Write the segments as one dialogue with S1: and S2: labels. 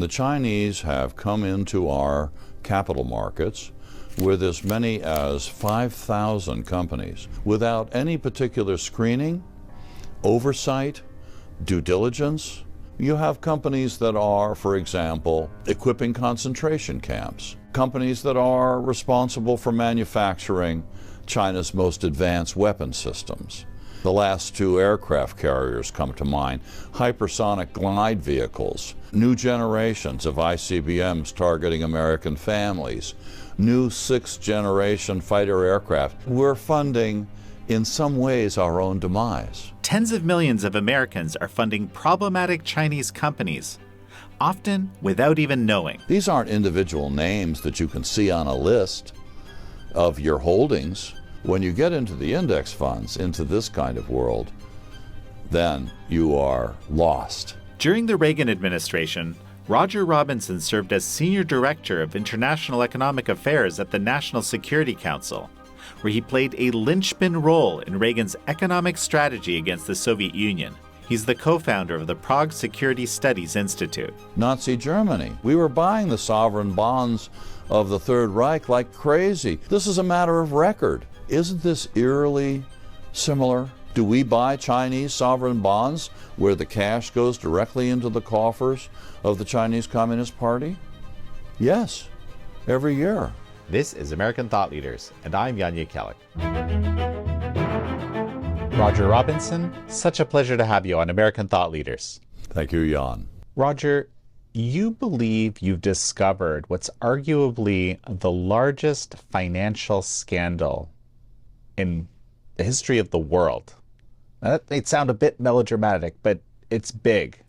S1: The Chinese have come into our capital markets with as many as 5,000 companies without any particular screening, oversight, due diligence. You have companies that are, for example, equipping concentration camps, companies that are responsible for manufacturing China's most advanced weapon systems. The last two aircraft carriers come to mind, hypersonic glide vehicles, new generations of ICBMs targeting American families, new sixth-generation fighter aircraft. We're funding, in some ways, our own demise.
S2: Tens of millions of Americans are funding problematic Chinese companies, often without even knowing.
S1: These aren't individual names that you can see on a list of your holdings. When you get into the index funds, into this kind of world, then you are lost.
S2: During the Reagan administration, Roger Robinson served as Senior Director of International Economic Affairs at the National Security Council, where he played a linchpin role in Reagan's economic strategy against the Soviet Union. He's the co-founder of the Prague Security Studies Institute.
S1: Nazi Germany. We were buying the sovereign bonds of the Third Reich like crazy. This is a matter of record. Isn't this eerily similar? Do we buy Chinese sovereign bonds where the cash goes directly into the coffers of the Chinese Communist Party? Yes, every year.
S3: This is American Thought Leaders, and I'm Jan Jekielek. Roger Robinson, such a pleasure to have you on American Thought Leaders.
S1: Thank you, Jan.
S3: Roger, you believe you've discovered what's arguably the largest financial scandal in the history of the world. Now, that may sound a bit melodramatic, but it's big.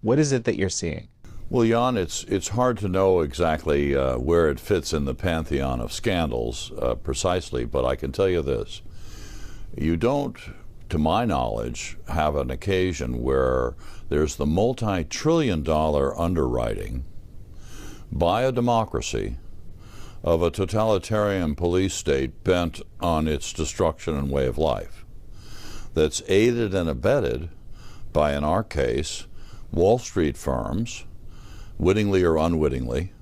S3: What is it that you're seeing?
S1: Well, Jan, it's hard to know exactly where it fits in the pantheon of scandals precisely, but I can tell you this. You don't, to my knowledge, have an occasion where there's the multi-trillion-dollar underwriting by a democracy of a totalitarian police state bent on its destruction and way of life, that's aided and abetted by, in our case, Wall Street firms, wittingly or unwittingly,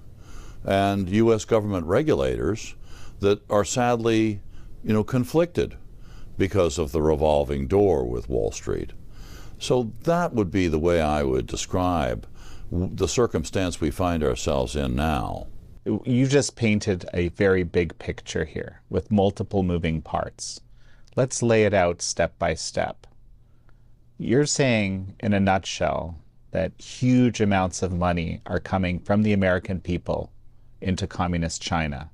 S1: and U.S. government regulators that are sadly, conflicted because of the revolving door with Wall Street. So that would be the way I would describe the circumstance we find ourselves in now.
S3: You just painted a very big picture here with multiple moving parts. Let's lay it out step by step. You're saying, in a nutshell, that huge amounts of money are coming from the American people into communist China,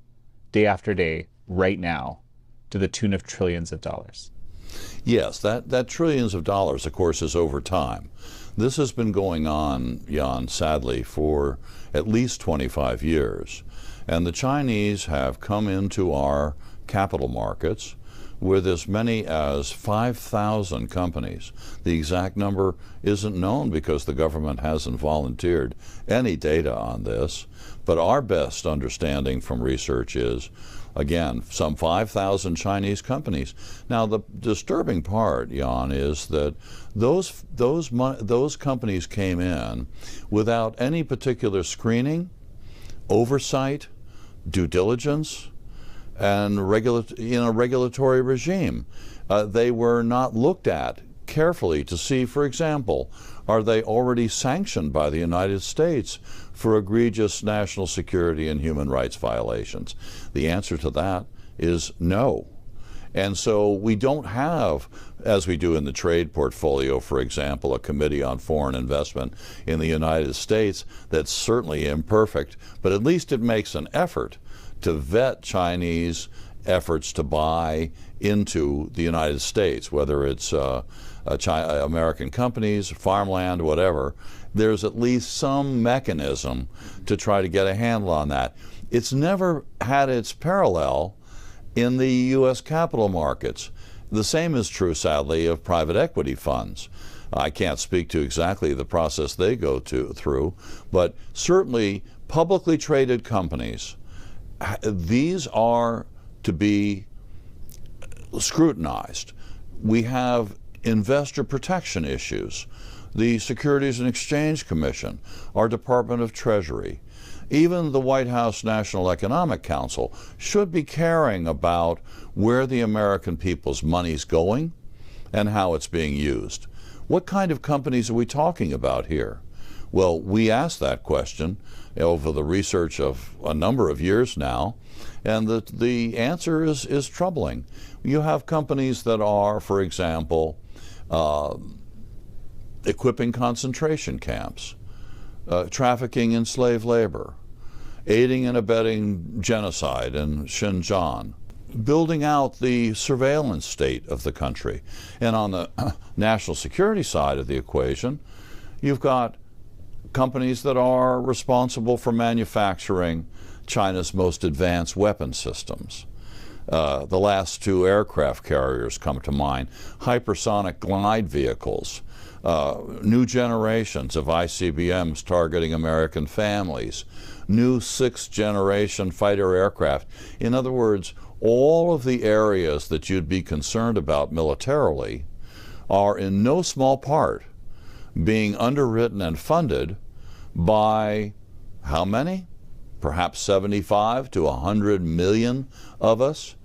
S3: day after day, right now, to the tune of trillions of dollars.
S1: Yes, that trillions of dollars, of course, is over time. This has been going on, Jan, sadly, for at least 25 years. And the Chinese have come into our capital markets with as many as 5,000 companies. The exact number isn't known because the government hasn't volunteered any data on this. But our best understanding from research is, again, some 5,000 Chinese companies. Now, the disturbing part, Jan, is that those companies came in without any particular screening, oversight, due diligence, and in a regulatory regime. They were not looked at carefully to see, for example, are they already sanctioned by the United States for egregious national security and human rights violations? The answer to that is no. And so we don't have, as we do in the trade portfolio, for example, a committee on foreign investment in the United States that's certainly imperfect, but at least it makes an effort to vet Chinese efforts to buy into the United States, whether it's American companies, farmland, whatever. There's at least some mechanism to try to get a handle on that. It's never had its parallel in the U.S. capital markets. The same is true, sadly, of private equity funds. I can't speak to exactly the process they go through, but certainly publicly traded companies, these are to be scrutinized. We have investor protection issues. the Securities and Exchange Commission, our Department of Treasury, even the White House National Economic Council should be caring about where the American people's money's going and how it's being used. What kind of companies are we talking about here? Well, we asked that question over the research of a number of years now, and the answer is troubling. You have companies that are, for example, equipping concentration camps, trafficking in slave labor, aiding and abetting genocide in Xinjiang, building out the surveillance state of the country. And on the national security side of the equation, you've got companies that are responsible for manufacturing China's most advanced weapon systems. The last two aircraft carriers come to mind, hypersonic glide vehicles, new generations of ICBMs targeting American families, new sixth-generation fighter aircraft. In other words, all of the areas that you'd be concerned about militarily are in no small part being underwritten and funded by how many? Perhaps 75 to 100 million of us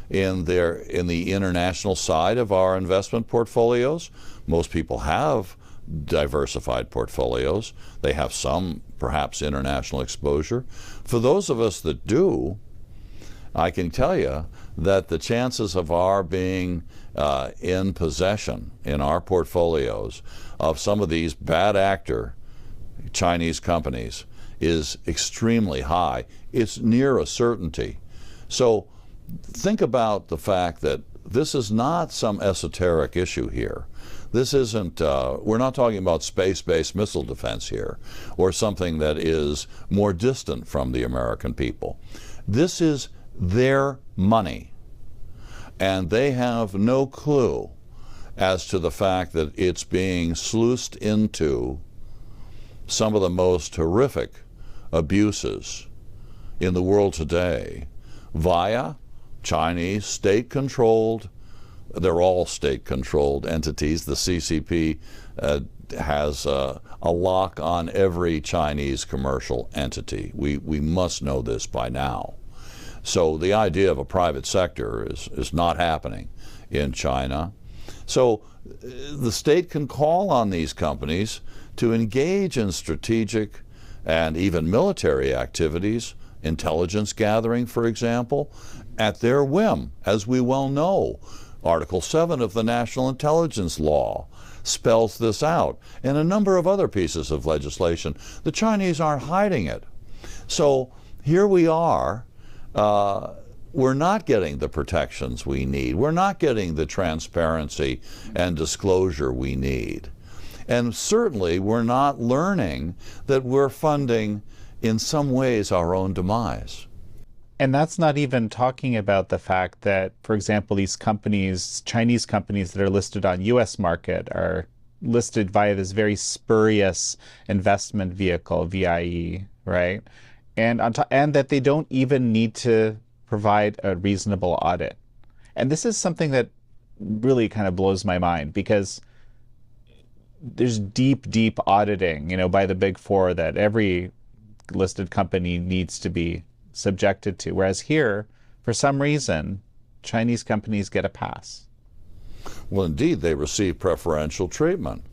S1: in the international side of our investment portfolios. Most people have diversified portfolios. They have some, perhaps, international exposure. For those of us that do, I can tell you that the chances of our being in possession in our portfolios of some of these bad actor Chinese companies is extremely high. It's near a certainty. So think about the fact that this is not some esoteric issue here. This isn't, we're not talking about space-based missile defense here, or something that is more distant from the American people. This is their money, and they have no clue as to the fact that it's being sluiced into some of the most horrific abuses in the world today via Chinese state-controlled, they're all state-controlled entities. The CCP has a lock on every Chinese commercial entity. We must know this by now. So the idea of a private sector is not happening in China. So the state can call on these companies to engage in strategic and even military activities, intelligence gathering, for example, at their whim, as we well know. Article 7 of the National Intelligence Law spells this out, and a number of other pieces of legislation. The Chinese aren't hiding it. So here we are. We're not getting the protections we need. We're not getting the transparency and disclosure we need. And certainly we're not learning that we're funding, in some ways, our own demise.
S3: And that's not even talking about the fact that, for example, these companies, Chinese companies that are listed on U.S. market are listed via this very spurious investment vehicle, VIE, right? And that they don't even need to provide a reasonable audit. And this is something that really kind of blows my mind, because there's deep, deep auditing, by the Big Four that every listed company needs to be subjected to. Whereas here, for some reason, Chinese companies get a pass.
S1: Well, indeed, they receive preferential treatment.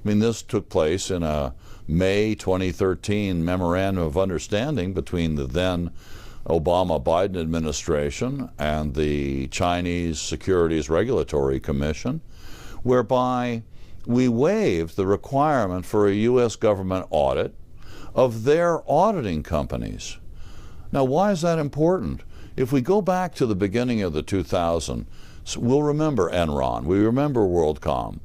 S1: I mean, this took place in a May 2013 Memorandum of Understanding between the then Obama-Biden administration and the Chinese Securities Regulatory Commission, whereby we waived the requirement for a U.S. government audit of their auditing companies. Now, why is that important? If we go back to the beginning of the 2000s, we'll remember Enron, we remember WorldCom,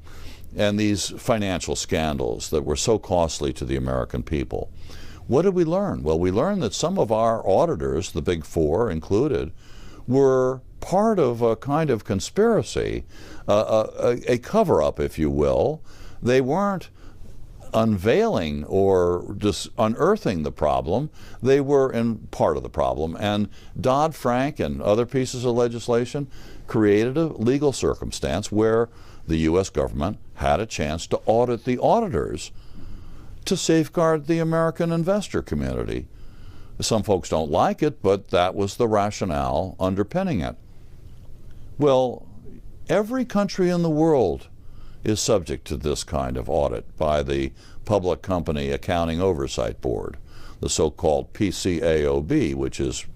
S1: and these financial scandals that were so costly to the American people. What did we learn? Well, we learned that some of our auditors, the Big Four included, were part of a kind of conspiracy, a cover-up, if you will. They weren't unveiling or just unearthing the problem. They were in part of the problem. And Dodd-Frank and other pieces of legislation created a legal circumstance where the U.S. government had a chance to audit the auditors to safeguard the American investor community. Some folks don't like it, but that was the rationale underpinning it. Well, every country in the world is subject to this kind of audit by the Public Company Accounting Oversight Board, the so-called PCAOB, which is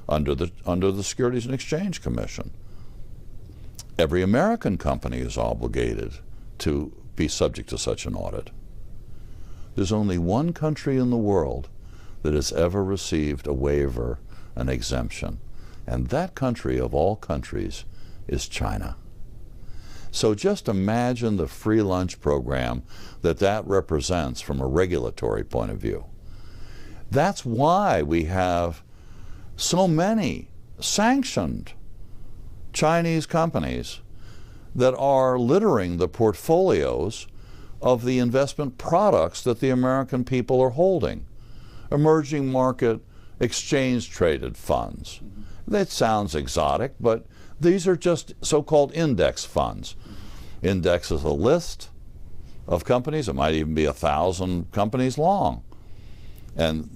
S1: under the Securities and Exchange Commission. Every American company is obligated to be subject to such an audit. There's only one country in the world that has ever received a waiver, an exemption, and that country of all countries is China. So just imagine the free lunch program that represents from a regulatory point of view. That's why we have so many sanctioned Chinese companies that are littering the portfolios of the investment products that the American people are holding. Emerging market exchange-traded funds. That sounds exotic, but these are just so-called index funds. Index is a list of companies. It might even be 1,000 companies long. And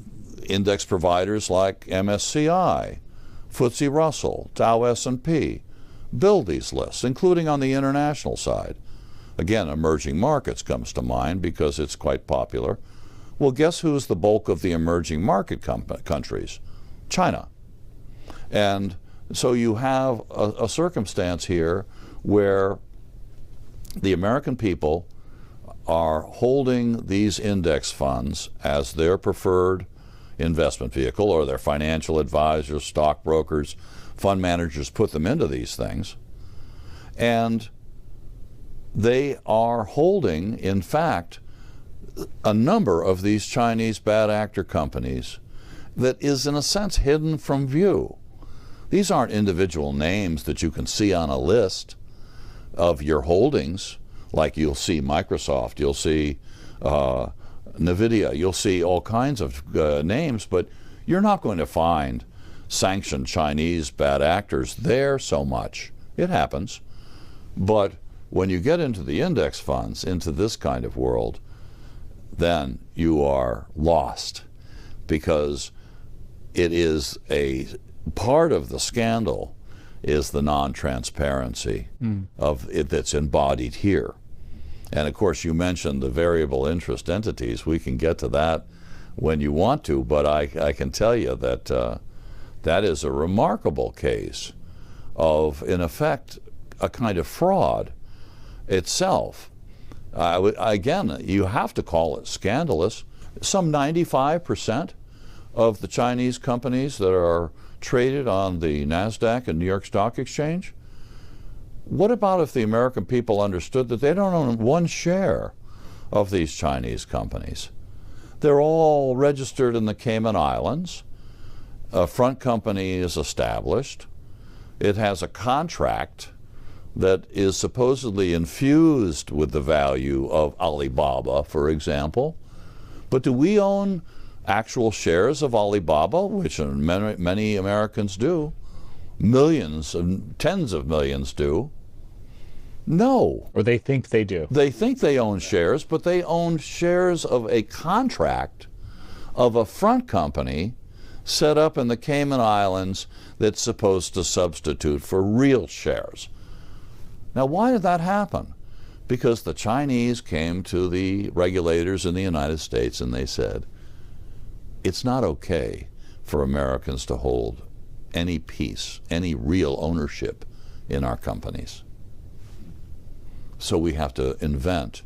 S1: index providers like MSCI, FTSE Russell, Dow S&P build these lists, including on the international side. Again, emerging markets comes to mind because it's quite popular. Well, guess who's the bulk of the emerging market countries? China. And so you have a circumstance here where the American people are holding these index funds as their preferred investment vehicle, or their financial advisors, stockbrokers, fund managers put them into these things. And they are holding, in fact, a number of these Chinese bad actor companies that is, in a sense, hidden from view. These aren't individual names that you can see on a list of your holdings, like you'll see Microsoft, you'll see NVIDIA, you'll see all kinds of names, but you're not going to find sanctioned Chinese bad actors there so much. It happens. But when you get into the index funds, into this kind of world, then you are lost, because it is a part of the scandal is the non-transparency of it that's embodied here. And of course, you mentioned the variable interest entities. We can get to that when you want to, but I can tell you that that is a remarkable case of, in effect, a kind of fraud itself. Again, you have to call it scandalous. Some 95% of the Chinese companies that are traded on the NASDAQ and New York Stock Exchange, what about if the American people understood that they don't own one share of these Chinese companies? They're all registered in the Cayman Islands. A front company is established. It has a contract that is supposedly infused with the value of Alibaba, for example. But do we own actual shares of Alibaba, which many Americans do? Millions and tens of millions do. No.
S3: Or they think they do.
S1: They think they own shares, but they own shares of a contract of a front company set up in the Cayman Islands that's supposed to substitute for real shares. Now, why did that happen? Because the Chinese came to the regulators in the United States and they said, it's not okay for Americans to hold any piece, any real ownership in our companies. So we have to invent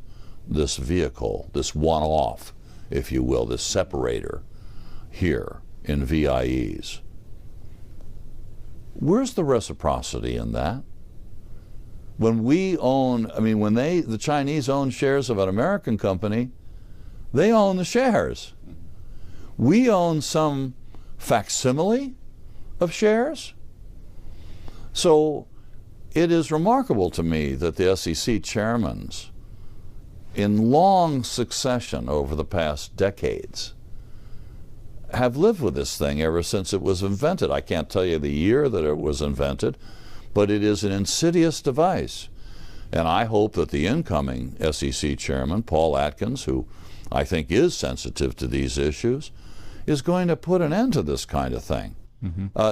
S1: this vehicle, this one-off, if you will, this separator here in VIEs. Where's the reciprocity in that? When we own, I mean, when the Chinese own shares of an American company, they own the shares. We own some facsimile of shares. So it is remarkable to me that the SEC chairmen, in long succession over the past decades, have lived with this thing ever since it was invented. I can't tell you the year that it was invented, but it is an insidious device. And I hope that the incoming SEC chairman, Paul Atkins, who I think is sensitive to these issues, is going to put an end to this kind of thing.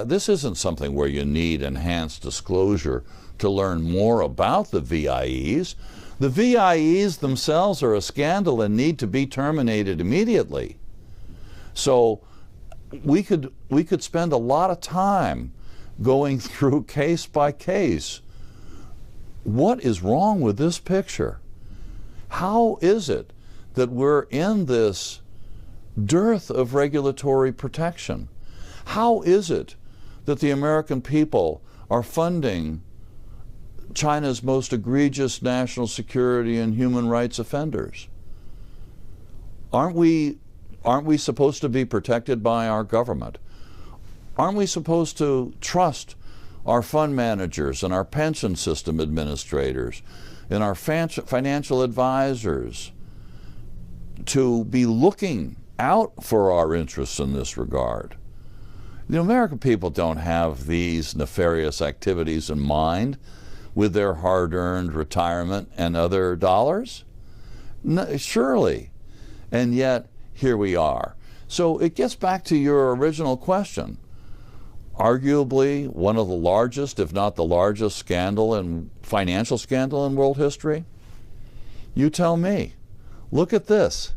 S1: This isn't something where you need enhanced disclosure to learn more about the VIEs. The VIEs themselves are a scandal and need to be terminated immediately. So we could spend a lot of time going through case by case. What is wrong with this picture? How is it that we're in this dearth of regulatory protection? How is it that the American people are funding China's most egregious national security and human rights offenders? Aren't we supposed to be protected by our government? Aren't we supposed to trust our fund managers and our pension system administrators and our financial advisors to be looking out for our interests in this regard? The American people don't have these nefarious activities in mind with their hard-earned retirement and other dollars? No, surely. And yet, here we are. So it gets back to your original question. Arguably one of the largest, if not the largest, financial scandal in world history? You tell me. Look at this.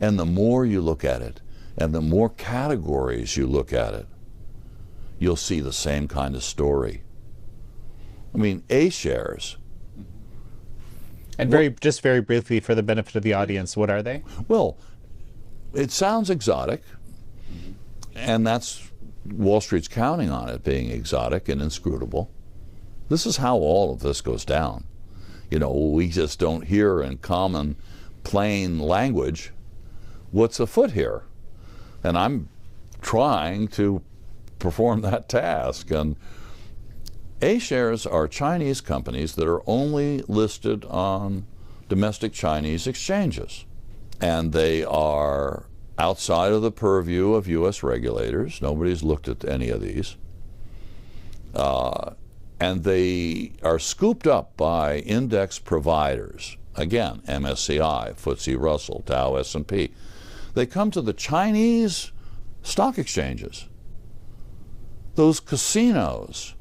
S1: And the more you look at it, and the more categories you look at it, you'll see the same kind of story. I mean, A shares.
S3: And just very briefly for the benefit of the audience, what are they?
S1: Well, it sounds exotic, and that's Wall Street's counting on it being exotic and inscrutable. This is how all of this goes down. You know, we just don't hear in common, plain language what's afoot here. And I'm trying to perform that task. And A shares are Chinese companies that are only listed on domestic Chinese exchanges. And they are outside of the purview of U.S. regulators. Nobody's looked at any of these. And they are scooped up by index providers. Again, MSCI, FTSE Russell, Dow, S&P. They come to the Chinese stock exchanges. Those casinos,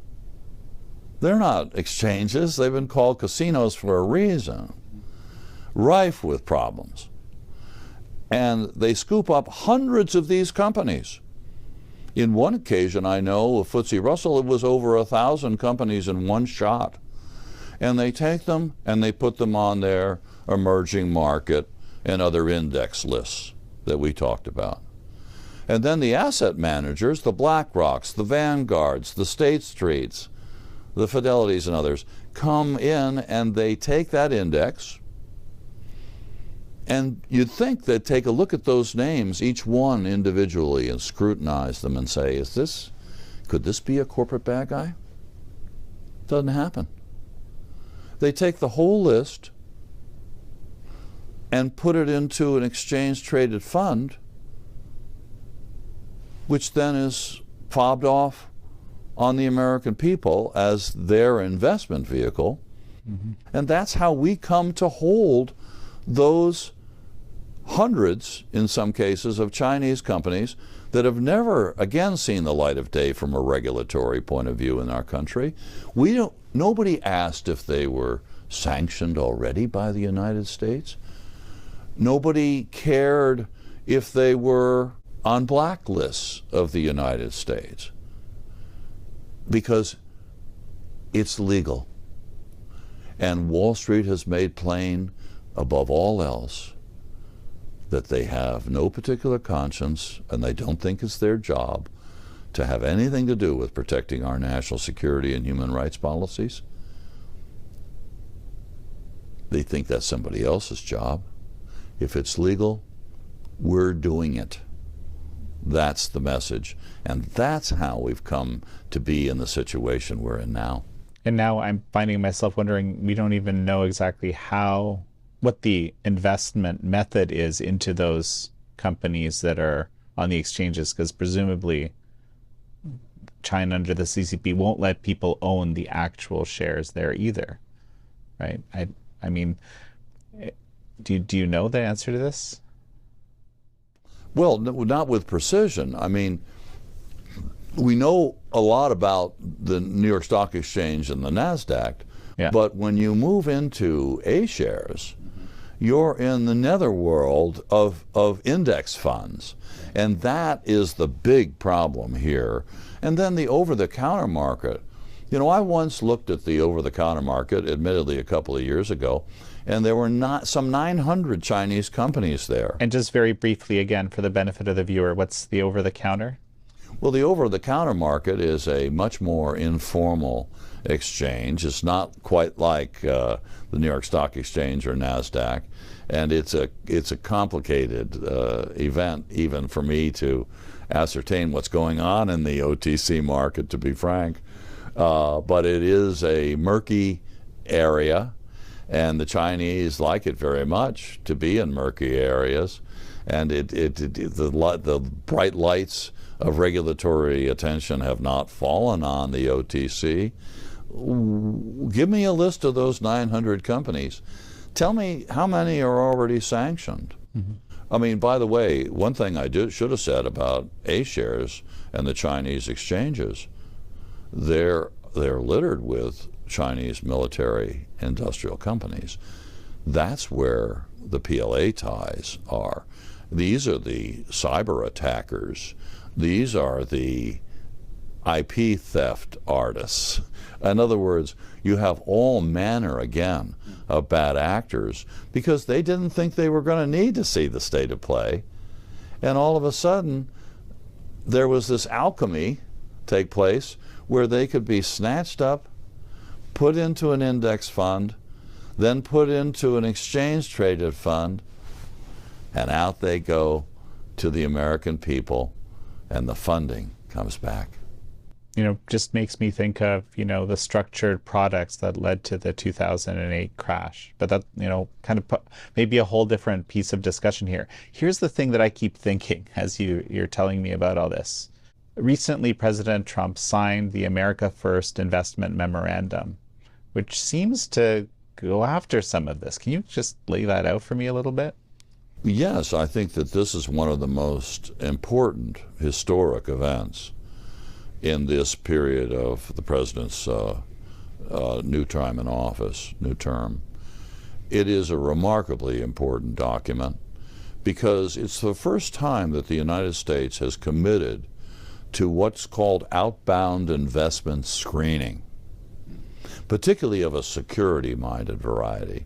S1: they're not exchanges. They've been called casinos for a reason. Rife with problems. And they scoop up hundreds of these companies. In one occasion, I know, of FTSE Russell, it was over 1,000 companies in one shot. And they take them and they put them on their emerging market and other index lists that we talked about. And then the asset managers, the BlackRocks, the Vanguards, the State Streets, the Fidelities and others, come in and they take that index. And you'd think they'd take a look at those names, each one individually, and scrutinize them and say, could this be a corporate bad guy? Doesn't happen. They take the whole list and put it into an exchange-traded fund, which then is fobbed off on the American people as their investment vehicle. And that's how we come to hold those hundreds, in some cases, of Chinese companies that have never, again, seen the light of day from a regulatory point of view in our country. Nobody asked if they were sanctioned already by the United States. Nobody cared if they were on blacklists of the United States, because it's legal. And Wall Street has made plain, above all else, that they have no particular conscience and they don't think it's their job to have anything to do with protecting our national security and human rights policies. They think that's somebody else's job. If it's legal, we're doing it. That's the message. And that's how we've come to be in the situation we're in now.
S3: And now I'm finding myself wondering, we don't even know exactly what the investment method is into those companies that are on the exchanges, because presumably China under the CCP won't let people own the actual shares there either. right? I mean, do you know the answer to this?
S1: Well, not with precision. I mean, we know a lot about the New York Stock Exchange and the NASDAQ,
S3: Yeah.
S1: but when you move into A shares, you're in the netherworld of index funds. And that is the big problem here. And then the over-the-counter market. You know, I once looked at the over-the-counter market, admittedly a couple of years ago, and there were not some 900 Chinese companies there.
S3: And just very briefly again, for the benefit of the viewer, what's the over-the-counter?
S1: Well, the over-the-counter market is a much more informal exchange. It's not quite like the New York Stock Exchange or NASDAQ, and it's a complicated event even for me to ascertain what's going on in the OTC market, to be frank. But it is a murky area, and the Chinese like it very much to be in murky areas, and the bright lights of regulatory attention have not fallen on the OTC. Give me a list of those 900 companies. Tell me how many are already sanctioned. Mm-hmm. I mean, by the way, one thing I should have said about A shares and the Chinese exchanges, they're littered with Chinese military industrial companies. That's where the PLA ties are. These are the cyber attackers. These are the IP theft artists. In other words, you have all manner, again, of bad actors because they didn't think they were going to need to see the state of play. And all of a sudden, there was this alchemy take place where they could be snatched up, put into an index fund, then put into an exchange-traded fund, and out they go to the American people, and the funding comes back.
S3: You know, just makes me think of, you know, the structured products that led to the 2008 crash. But that, you know, kind of maybe a whole different piece of discussion here. Here's the thing that I keep thinking as you're telling me about all this. Recently, President Trump signed the America First Investment Memorandum, which seems to go after some of this. Can you just lay that out for me a little bit?
S1: Yes, I think that this is one of the most important historic events in this period of the president's new time in office, new term. It is a remarkably important document because it's the first time that the United States has committed to what's called outbound investment screening, particularly of a security-minded variety.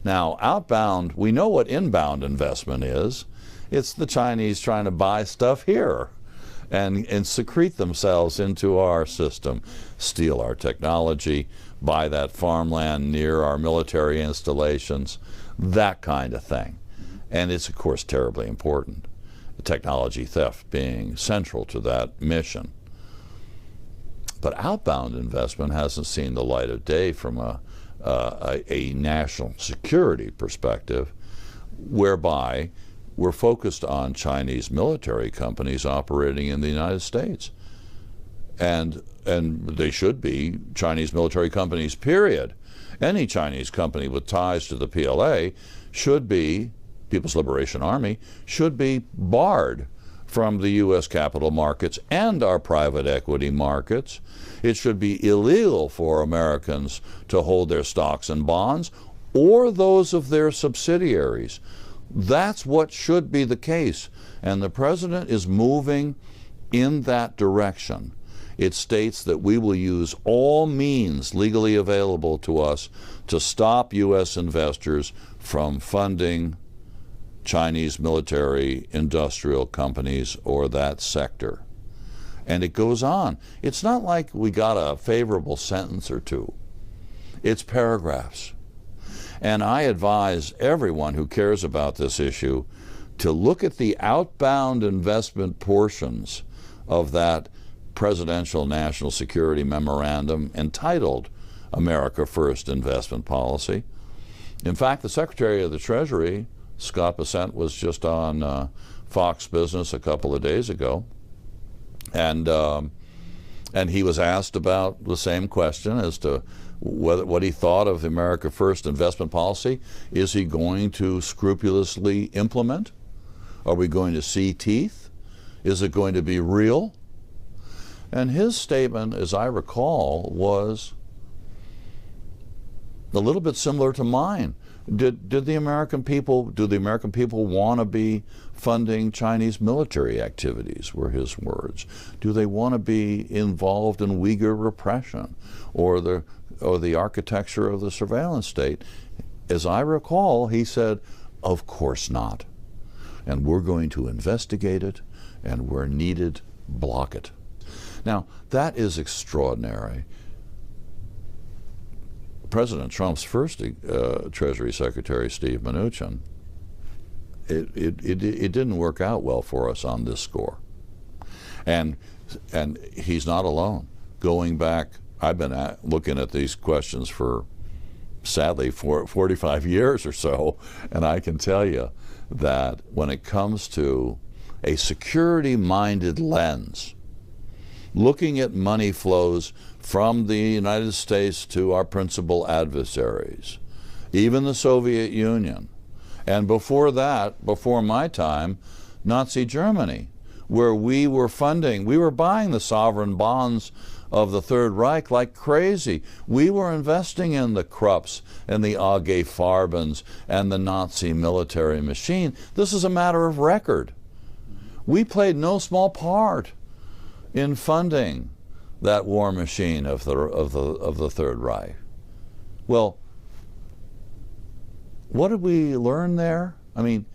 S1: Now, outbound, we know what inbound investment is. It's the Chinese trying to buy stuff here and secrete themselves into our system, steal our technology, buy that farmland near our military installations, that kind of thing. And it's, of course, terribly important, technology theft being central to that mission. But outbound investment hasn't seen the light of day from a national security perspective, whereby we're focused on Chinese military companies operating in the United States. And they should be Chinese military companies, period. Any Chinese company with ties to the PLA should be, People's Liberation Army, should be barred from the U.S. capital markets and our private equity markets. It should be illegal for Americans to hold their stocks and bonds or those of their subsidiaries. That's what should be the case, and the president is moving in that direction. It states that we will use all means legally available to us to stop U.S. investors from funding Chinese military industrial companies or that sector. And it goes on. It's not like we got a favorable sentence or two. It's paragraphs. And I advise everyone who cares about this issue to look at the outbound investment portions of that presidential national security memorandum entitled America First Investment Policy. In fact, the Secretary of the Treasury, Scott Bessent, was just on Fox Business a couple of days ago, and he was asked about the same question as to what he thought of America First investment policy. Is he going to scrupulously implement? Are we going to see teeth? Is it going to be real? And his statement, as I recall, was a little bit similar to mine. Do the American people want to be funding Chinese military activities, were his words? Do they want to be involved in Uyghur repression or the architecture of the surveillance state? As I recall, he said, of course not. And we're going to investigate it, and where needed, block it. Now, that is extraordinary. President Trump's first Treasury Secretary, Steve Mnuchin, it didn't work out well for us on this score. And he's not alone. Going back, I've been looking at these questions for, sadly, 45 years or so, and I can tell you that when it comes to a security-minded lens, looking at money flows from the United States to our principal adversaries, even the Soviet Union, and before that, before my time, Nazi Germany, where we were buying the sovereign bonds of the Third Reich like crazy. We were investing in the Krupps and the AG Farbens and the Nazi military machine. This is a matter of record. We played no small part in funding that war machine of the Third Reich. Well, what did we learn there? I mean,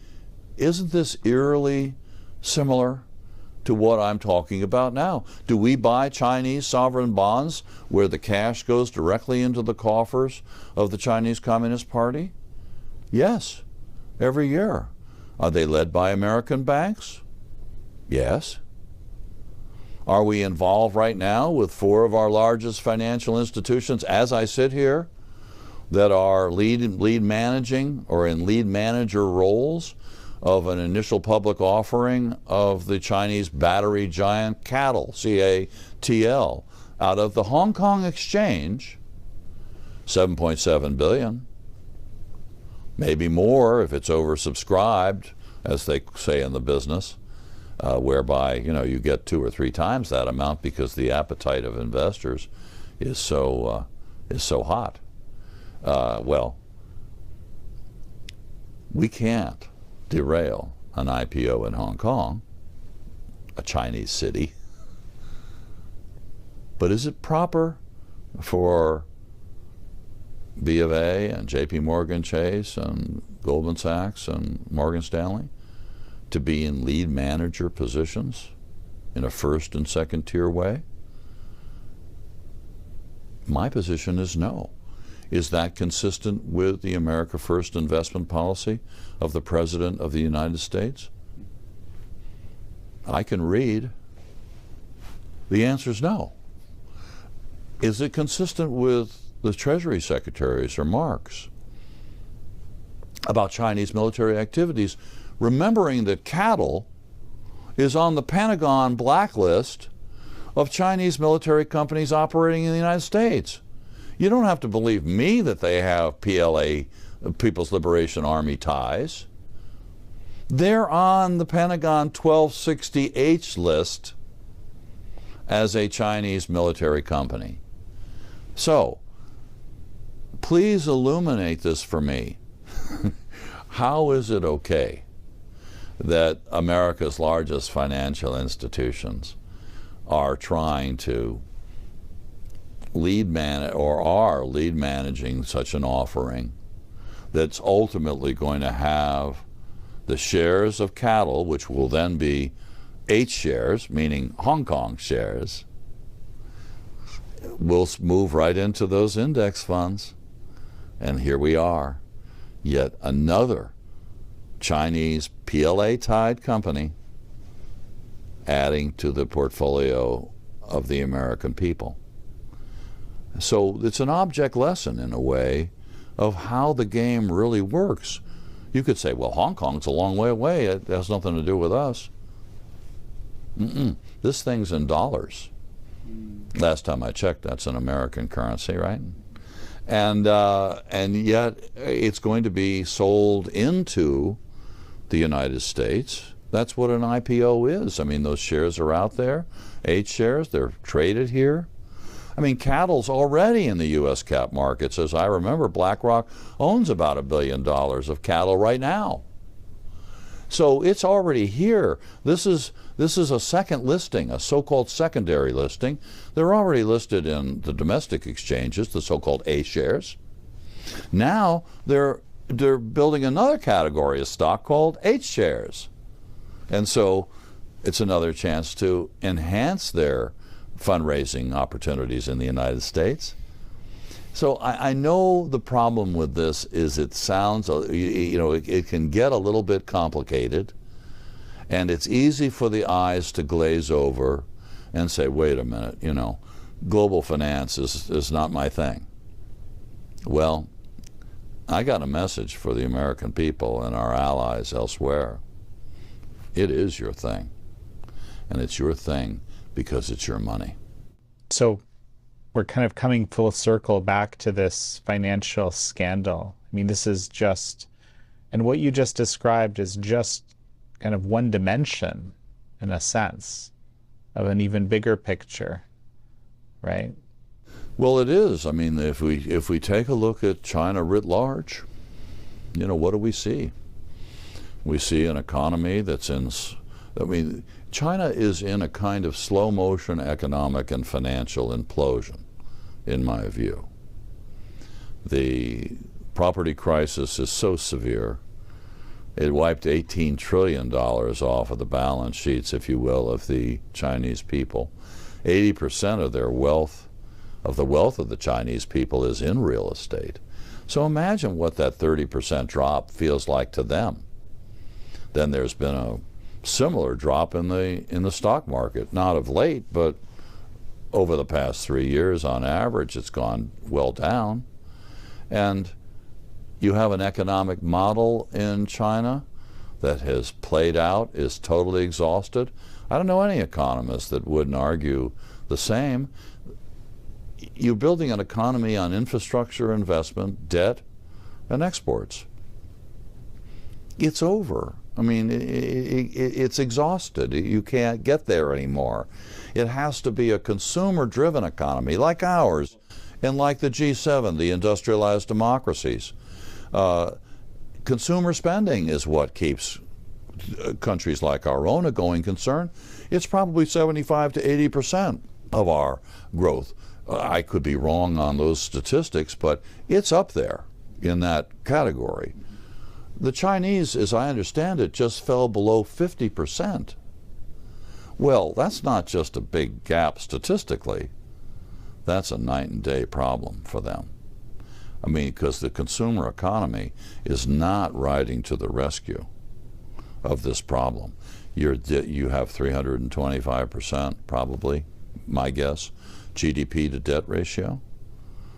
S1: isn't this eerily similar to what I'm talking about now? Do we buy Chinese sovereign bonds where the cash goes directly into the coffers of the Chinese Communist Party? Yes, every year. Are they led by American banks? Yes. Are we involved right now with 4 of our largest financial institutions, as I sit here, that are lead managing or in lead manager roles of an initial public offering of the Chinese battery giant CATL, C-A-T-L, out of the Hong Kong exchange, $7.7 billion, maybe more if it's oversubscribed, as they say in the business, whereby you get 2 or 3 times that amount because the appetite of investors is so hot. Well, we can't derail an IPO in Hong Kong, a Chinese city. But is it proper for B of A and JP Morgan Chase and Goldman Sachs and Morgan Stanley to be in lead manager positions in a first and second tier way? My position is no. Is that consistent with the America First investment policy of the President of the United States? I can read. The answer is no. Is it consistent with the Treasury Secretary's remarks about Chinese military activities, remembering that CATL is on the Pentagon blacklist of Chinese military companies operating in the United States? You don't have to believe me that they have PLA, People's Liberation Army ties. They're on the Pentagon 1260H list as a Chinese military company. So, please illuminate this for me. How is it okay that America's largest financial institutions are trying to are lead managing such an offering that's ultimately going to have the shares of CATL, which will then be H shares, meaning Hong Kong shares, will move right into those index funds. And here we are, yet another Chinese PLA-tied company adding to the portfolio of the American people. So it's an object lesson, in a way, of how the game really works. You could say, well, Hong Kong's a long way away. It has nothing to do with us. This thing's in dollars. Last time I checked, that's an American currency, right? And yet it's going to be sold into the United States. That's what an IPO is. I mean, those shares are out there, H shares, they're traded here. I mean, cattle's already in the U.S. cap markets. As I remember, BlackRock owns about $1 billion of cattle right now. So it's already here. This is a second listing, a so-called secondary listing. They're already listed in the domestic exchanges, the so-called A shares. Now they're building another category of stock called H shares. And so it's another chance to enhance their fundraising opportunities in the United States. So I know the problem with this is it sounds, it can get a little bit complicated, and it's easy for the eyes to glaze over and say, wait a minute, global finance is not my thing. Well, I got a message for the American people and our allies elsewhere. It is your thing, and it's your thing because it's your money.
S3: So we're kind of coming full circle back to this financial scandal. I mean, this is just, and what you just described is just kind of one dimension, in a sense, of an even bigger picture, right?
S1: Well, it is. I mean, if we take a look at China writ large, what do we see? We see an economy that's China is in a kind of slow motion economic and financial implosion, in my view. The property crisis is so severe. It wiped $18 trillion off of the balance sheets, if you will, of the Chinese people. 80% of their wealth, of the wealth of the Chinese people, is in real estate. So imagine what that 30% drop feels like to them. Then there's been a similar drop in the stock market, not of late, but over the past 3 years on average it's gone well down. And you have an economic model in China that has played out, is totally exhausted. I don't know any economist that wouldn't argue the same. You're building an economy on infrastructure investment, debt, and exports. It's over. I mean, it's exhausted. You can't get there anymore. It has to be a consumer-driven economy like ours and like the G7, the industrialized democracies. Consumer spending is what keeps countries like our own a going concern. It's probably 75 to 80% of our growth. I could be wrong on those statistics, but it's up there in that category. The Chinese, as I understand it, just fell below 50%. Well, that's not just a big gap statistically. That's a night and day problem for them. I mean, because the consumer economy is not riding to the rescue of this problem. You have 325%, probably, my guess, GDP to debt ratio.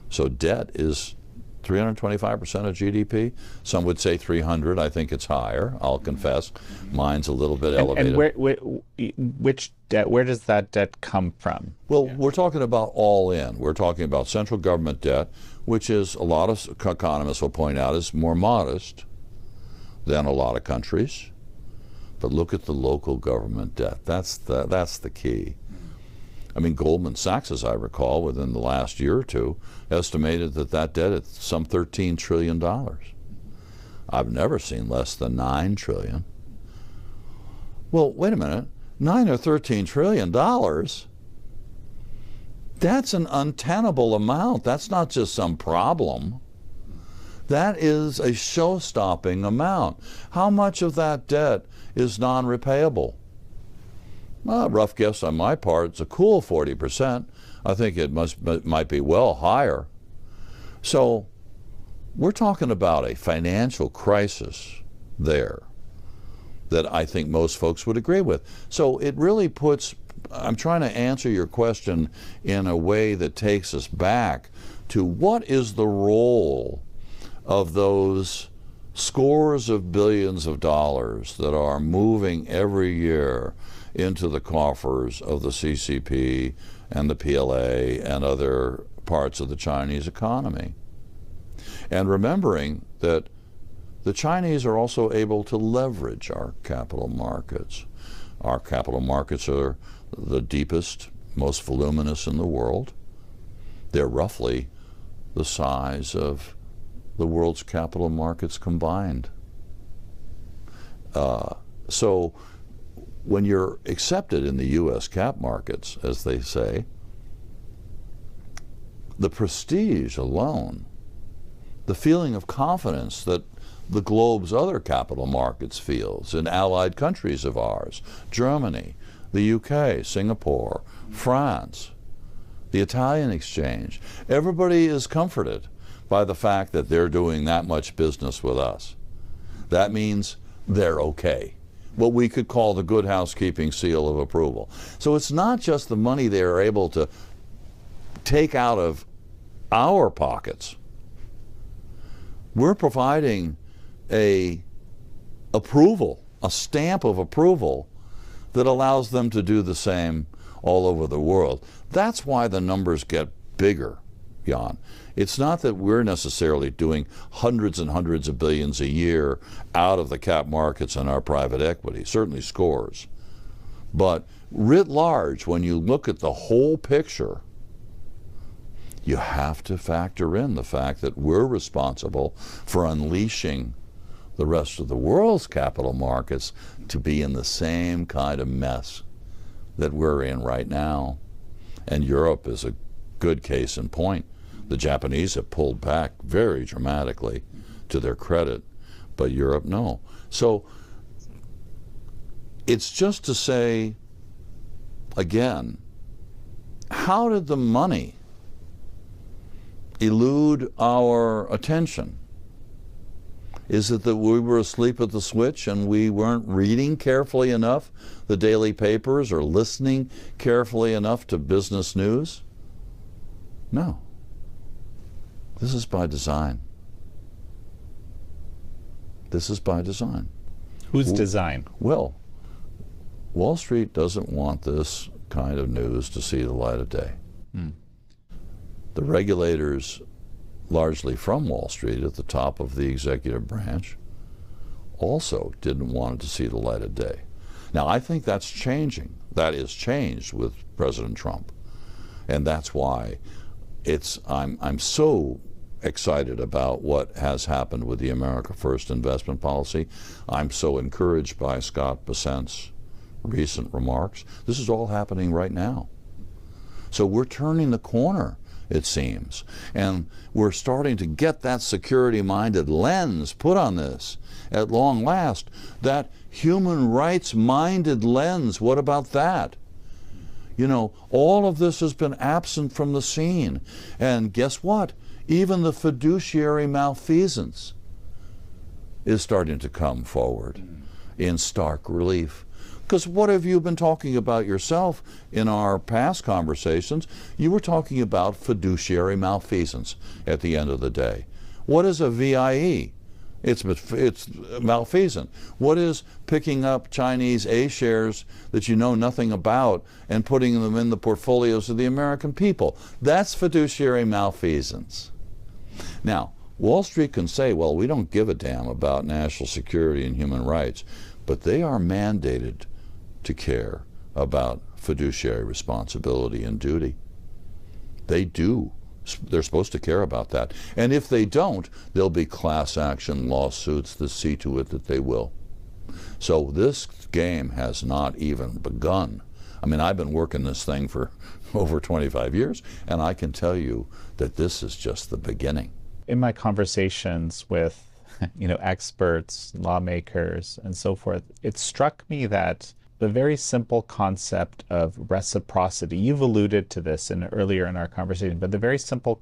S1: So debt is 325% of GDP. Some would say 300. I think it's higher. I'll confess. Mine's a little bit elevated.
S3: And which debt? Where does that debt come from?
S1: Well, we're talking about all in. We're talking about central government debt, which is, a lot of economists will point out, is more modest than a lot of countries. But look at the local government debt. That's the key. I mean, Goldman Sachs, as I recall, within the last year or two, estimated that debt at some $13 trillion. I've never seen less than $9 trillion. Well, wait a minute. $9 or $13 trillion? That's an untenable amount. That's not just some problem. That is a show-stopping amount. How much of that debt is non-repayable? Well, rough guess on my part, it's a cool 40%. I think it might be well higher. So we're talking about a financial crisis there that I think most folks would agree with. So it really puts, I'm trying to answer your question in a way that takes us back to what is the role of those scores of billions of dollars that are moving every year into the coffers of the CCP and the PLA and other parts of the Chinese economy. And remembering that the Chinese are also able to leverage our capital markets. Our capital markets are the deepest, most voluminous in the world. They're roughly the size of the world's capital markets combined. So when you're accepted in the U.S. cap markets, as they say, the prestige alone, the feeling of confidence that the globe's other capital markets feels in allied countries of ours, Germany, the UK, Singapore, France, the Italian exchange, everybody is comforted by the fact that they're doing that much business with us. That means they're okay. What we could call the good housekeeping seal of approval. So it's not just the money they are able to take out of our pockets. We're providing a approval, a stamp of approval that allows them to do the same all over the world. That's why the numbers get bigger, Jan. It's not that we're necessarily doing hundreds and hundreds of billions a year out of the cap markets and our private equity, certainly scores. But writ large, when you look at the whole picture, you have to factor in the fact that we're responsible for unleashing the rest of the world's capital markets to be in the same kind of mess that we're in right now. And Europe is a good case in point. The Japanese have pulled back very dramatically, to their credit, but Europe, no. So it's just to say, again, how did the money elude our attention? Is it that we were asleep at the switch and we weren't reading carefully enough the daily papers or listening carefully enough to business news? No. This is by design. This is by design.
S3: Whose design?
S1: Well, Wall Street doesn't want this kind of news to see the light of day. The regulators, largely from Wall Street at the top of the executive branch, also didn't want it to see the light of day. Now, I think that's changing. That is changed with President Trump. And that's why I'm so excited about what has happened with the America First investment policy. I'm so encouraged by Scott Bessent's recent remarks. This is all happening right now. So we're turning the corner, it seems. And we're starting to get that security-minded lens put on this at long last. That human rights-minded lens, what about that? You know, all of this has been absent from the scene. And guess what? Even the fiduciary malfeasance is starting to come forward in stark relief. Because what have you been talking about yourself in our past conversations? You were talking about fiduciary malfeasance at the end of the day. What is a VIE? It's malfeasant. What is picking up Chinese A shares that you know nothing about and putting them in the portfolios of the American people? That's fiduciary malfeasance. Now, Wall Street can say, well, we don't give a damn about national security and human rights, but they are mandated to care about fiduciary responsibility and duty. They do. They're supposed to care about that. And if they don't, there'll be class action lawsuits that see to it that they will. So this game has not even begun. I mean, I've been working this thing for over 25 years, and I can tell you that this is just the beginning.
S3: In my conversations with, experts, lawmakers, and so forth, it struck me that the very simple concept of reciprocity, you've alluded to this earlier in our conversation, but the very simple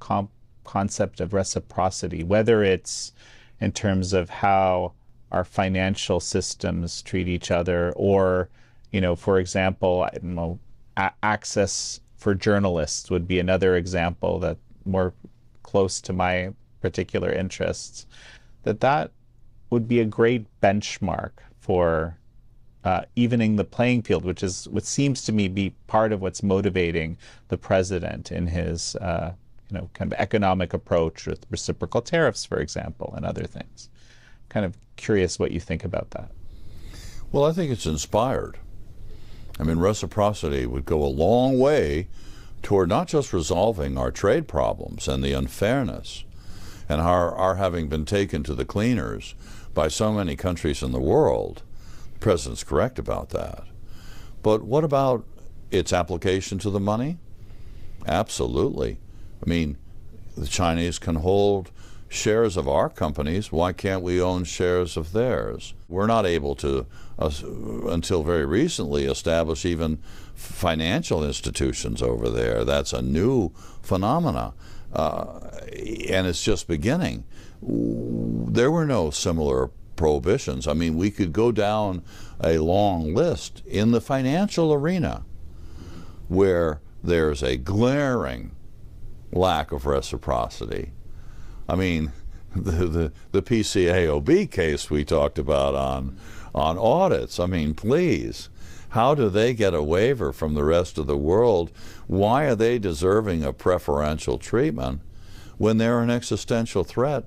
S3: concept of reciprocity, whether it's in terms of how our financial systems treat each other, or, for example, access for journalists would be another example that more close to my particular interests, that would be a great benchmark for evening the playing field, which seems to me be part of what's motivating the president in his kind of economic approach with reciprocal tariffs, for example, and other things. Kind of curious what you think about that.
S1: Well, I think it's inspired. I mean, reciprocity would go a long way toward not just resolving our trade problems and the unfairness and our having been taken to the cleaners by so many countries in the world. The President's correct about that. But what about its application to the money? Absolutely. I mean, the Chinese can hold shares of our companies. Why can't we own shares of theirs? We're not able to, until very recently, establish even financial institutions over there. That's a new phenomena, and it's just beginning. There were no similar prohibitions. I mean, we could go down a long list in the financial arena where there's a glaring lack of reciprocity. I mean, the PCAOB case we talked about on audits, I mean, please, how do they get a waiver from the rest of the world? Why are they deserving of preferential treatment when they're an existential threat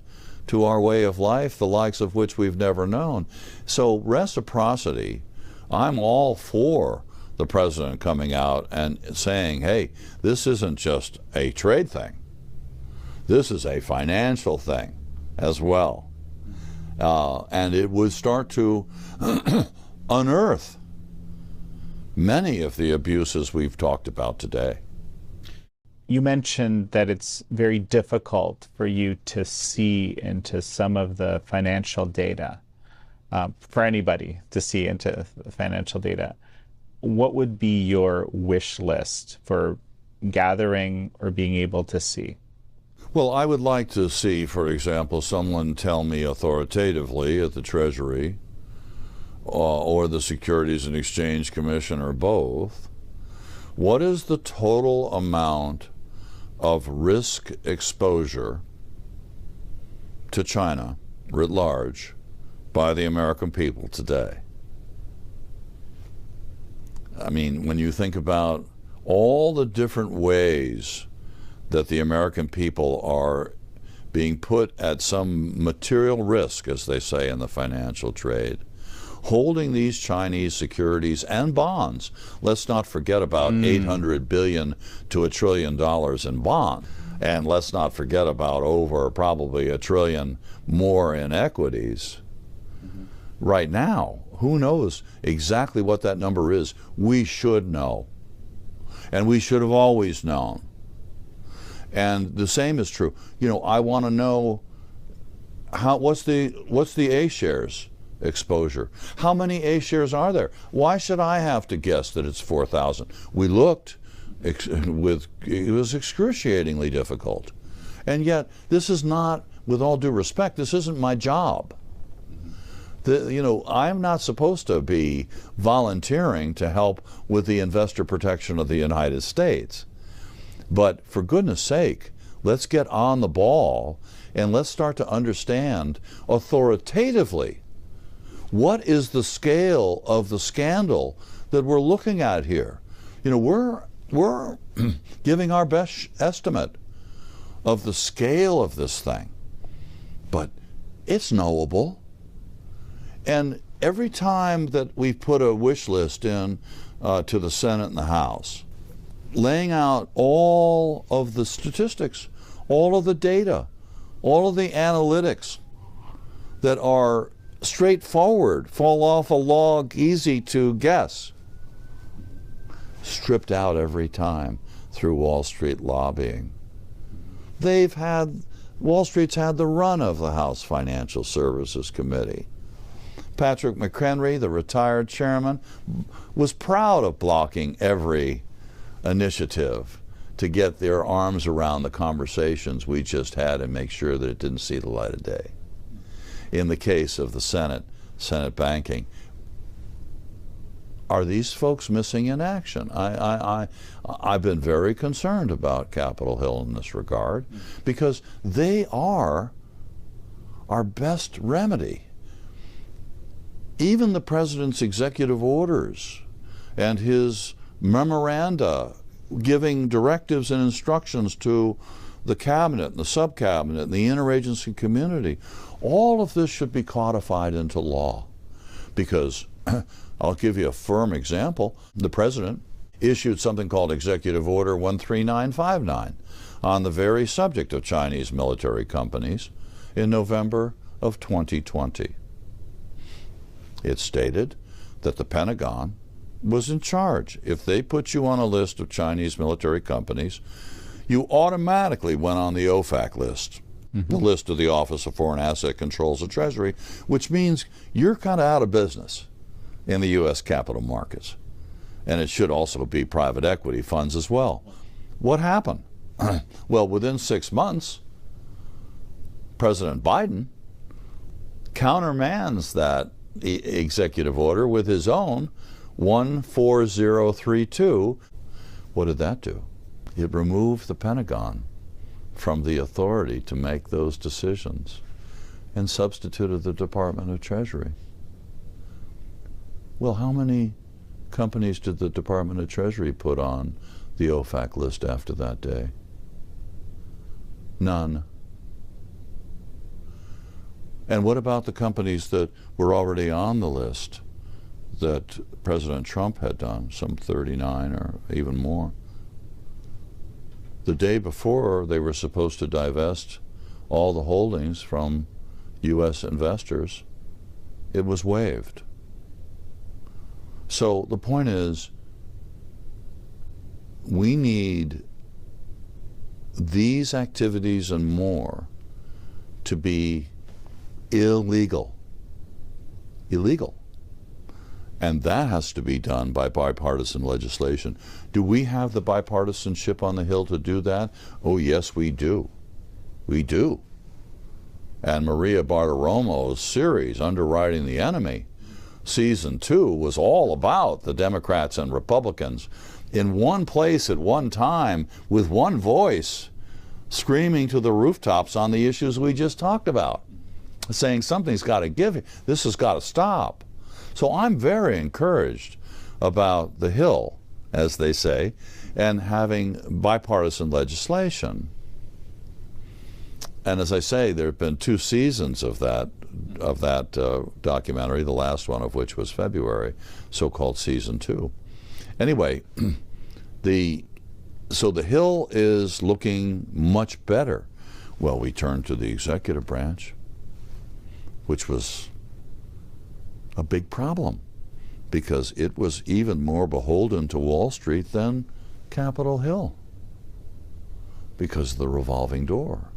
S1: to our way of life, the likes of which we've never known? So reciprocity, I'm all for the President coming out and saying, hey, this isn't just a trade thing. This is a financial thing as well. And it would start to unearth many of the abuses we've talked about today.
S3: You mentioned that it's very difficult for you to see into some of the financial data, for anybody to see into the financial data. What would be your wish list for gathering or being able to see?
S1: Well, I would like to see, for example, someone tell me authoritatively at the Treasury or the Securities and Exchange Commission or both, what is the total amount of risk exposure to China writ large by the American people today? I mean, when you think about all the different ways that the American people are being put at some material risk, as they say in the financial trade, holding these Chinese securities and bonds. Let's not forget about $800 billion to $1 trillion in bonds. And let's not forget about over probably $1 trillion more in equities. Right now, who knows exactly what that number is? We should know. And we should have always known. And the same is true. You know, I want to know what's the A shares exposure? How many A shares are there? Why should I have to guess that it's 4,000? We looked it was excruciatingly difficult. And yet, this is not, with all due respect, this isn't my job. You know, I'm not supposed to be volunteering to help with the investor protection of the United States. But for goodness sake, let's get on the ball and let's start to understand authoritatively what is the scale of the scandal that we're looking at here. You know, we're giving our best estimate of the scale of this thing, but it's knowable. And every time that we put a wish list in to the Senate and the House, laying out all of the statistics, all of the data, all of the analytics that are straightforward, fall off a log, easy to guess, stripped out every time through Wall Street lobbying. Wall Street's had the run of the House Financial Services Committee. Patrick McHenry, the retired chairman, was proud of blocking every initiative to get their arms around the conversations we just had and make sure that it didn't see the light of day. In the case of the Senate banking, are these folks missing in action? I've been very concerned about Capitol Hill in this regard because they are our best remedy. Even the President's executive orders and his memoranda giving directives and instructions to the cabinet and the subcabinet and the interagency community, all of this should be codified into law. Because, I'll give you a firm example, the president issued something called Executive Order 13959 on the very subject of Chinese military companies in November of 2020. It stated that the Pentagon was in charge. If they put you on a list of Chinese military companies, you automatically went on the OFAC list, the list of the Office of Foreign Asset Controls of Treasury, which means you're kind of out of business in the U.S. capital markets. And it should also be private equity funds as well. What happened? Well, within 6 months, President Biden countermands that executive order with his own 14032. What did that do? It removed the Pentagon from the authority to make those decisions and substituted the Department of Treasury. Well, how many companies did the Department of Treasury put on the OFAC list after that day? None. And what about the companies that were already on the list that President Trump had done, some 39 or even more? The day before, they were supposed to divest all the holdings from U.S. investors. It was waived. So the point is, we need these activities and more to be illegal. Illegal. And that has to be done by bipartisan legislation. Do we have the bipartisanship on the Hill to do that? Oh, yes, we do. We do. And Maria Bartiromo's series, Underwriting the Enemy, Season 2, was all about the Democrats and Republicans in one place at one time with one voice screaming to the rooftops on the issues we just talked about, saying something's got to give. This has got to stop. So I'm very encouraged about the Hill, as they say, and having bipartisan legislation. And as I say, there have been 2 seasons of that documentary, the last one of which was February, so-called Season 2. Anyway, so the Hill is looking much better. Well, we turn to the executive branch, which was a big problem because it was even more beholden to Wall Street than Capitol Hill because of the revolving door.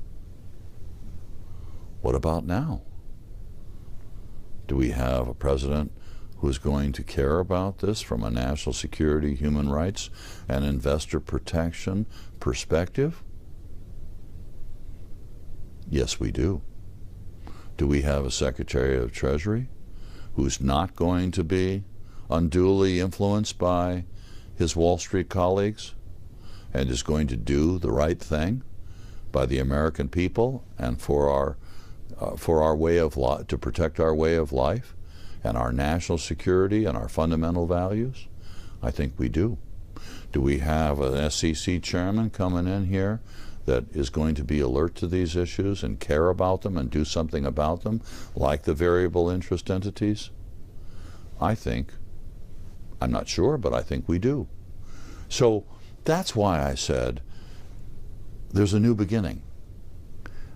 S1: What about now? Do we have a president who's going to care about this from a national security, human rights, and investor protection perspective? Yes, we do. Do we have a Secretary of Treasury who's not going to be unduly influenced by his Wall Street colleagues and is going to do the right thing by the American people and for our way of life, to protect our way of life and our national security and our fundamental values? I think we do. Do we have an SEC chairman coming in here that is going to be alert to these issues and care about them and do something about them, like the variable interest entities? I think, I'm not sure, but I think we do. So that's why I said there's a new beginning.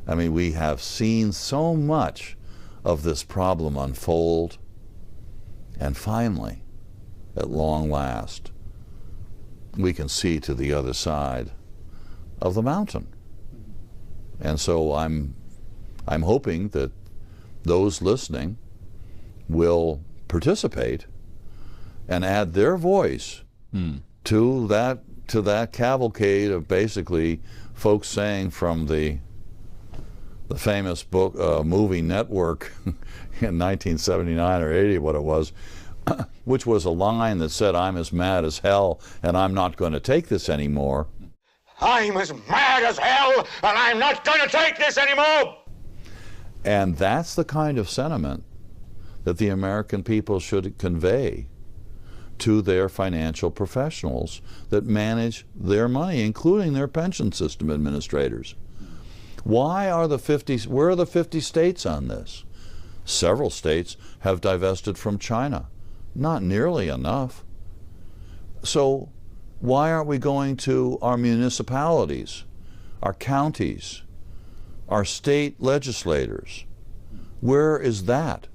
S1: I mean, we have seen so much of this problem unfold, and finally, at long last, we can see to the other side of the mountain. And so I'm hoping that those listening will participate and add their voice to that cavalcade of basically folks saying from the famous book movie Network in 1979 or 80, what it was, which was a line that said, "I'm as mad as hell and I'm not going to take this anymore."
S4: I'm as mad as hell and I'm not going to take this anymore.
S1: And that's the kind of sentiment that the American people should convey to their financial professionals that manage their money, including their pension system administrators. Where are the 50 states on this? Several states have divested from China. Not nearly enough. So why aren't we going to our municipalities, our counties, our state legislators? Where is that?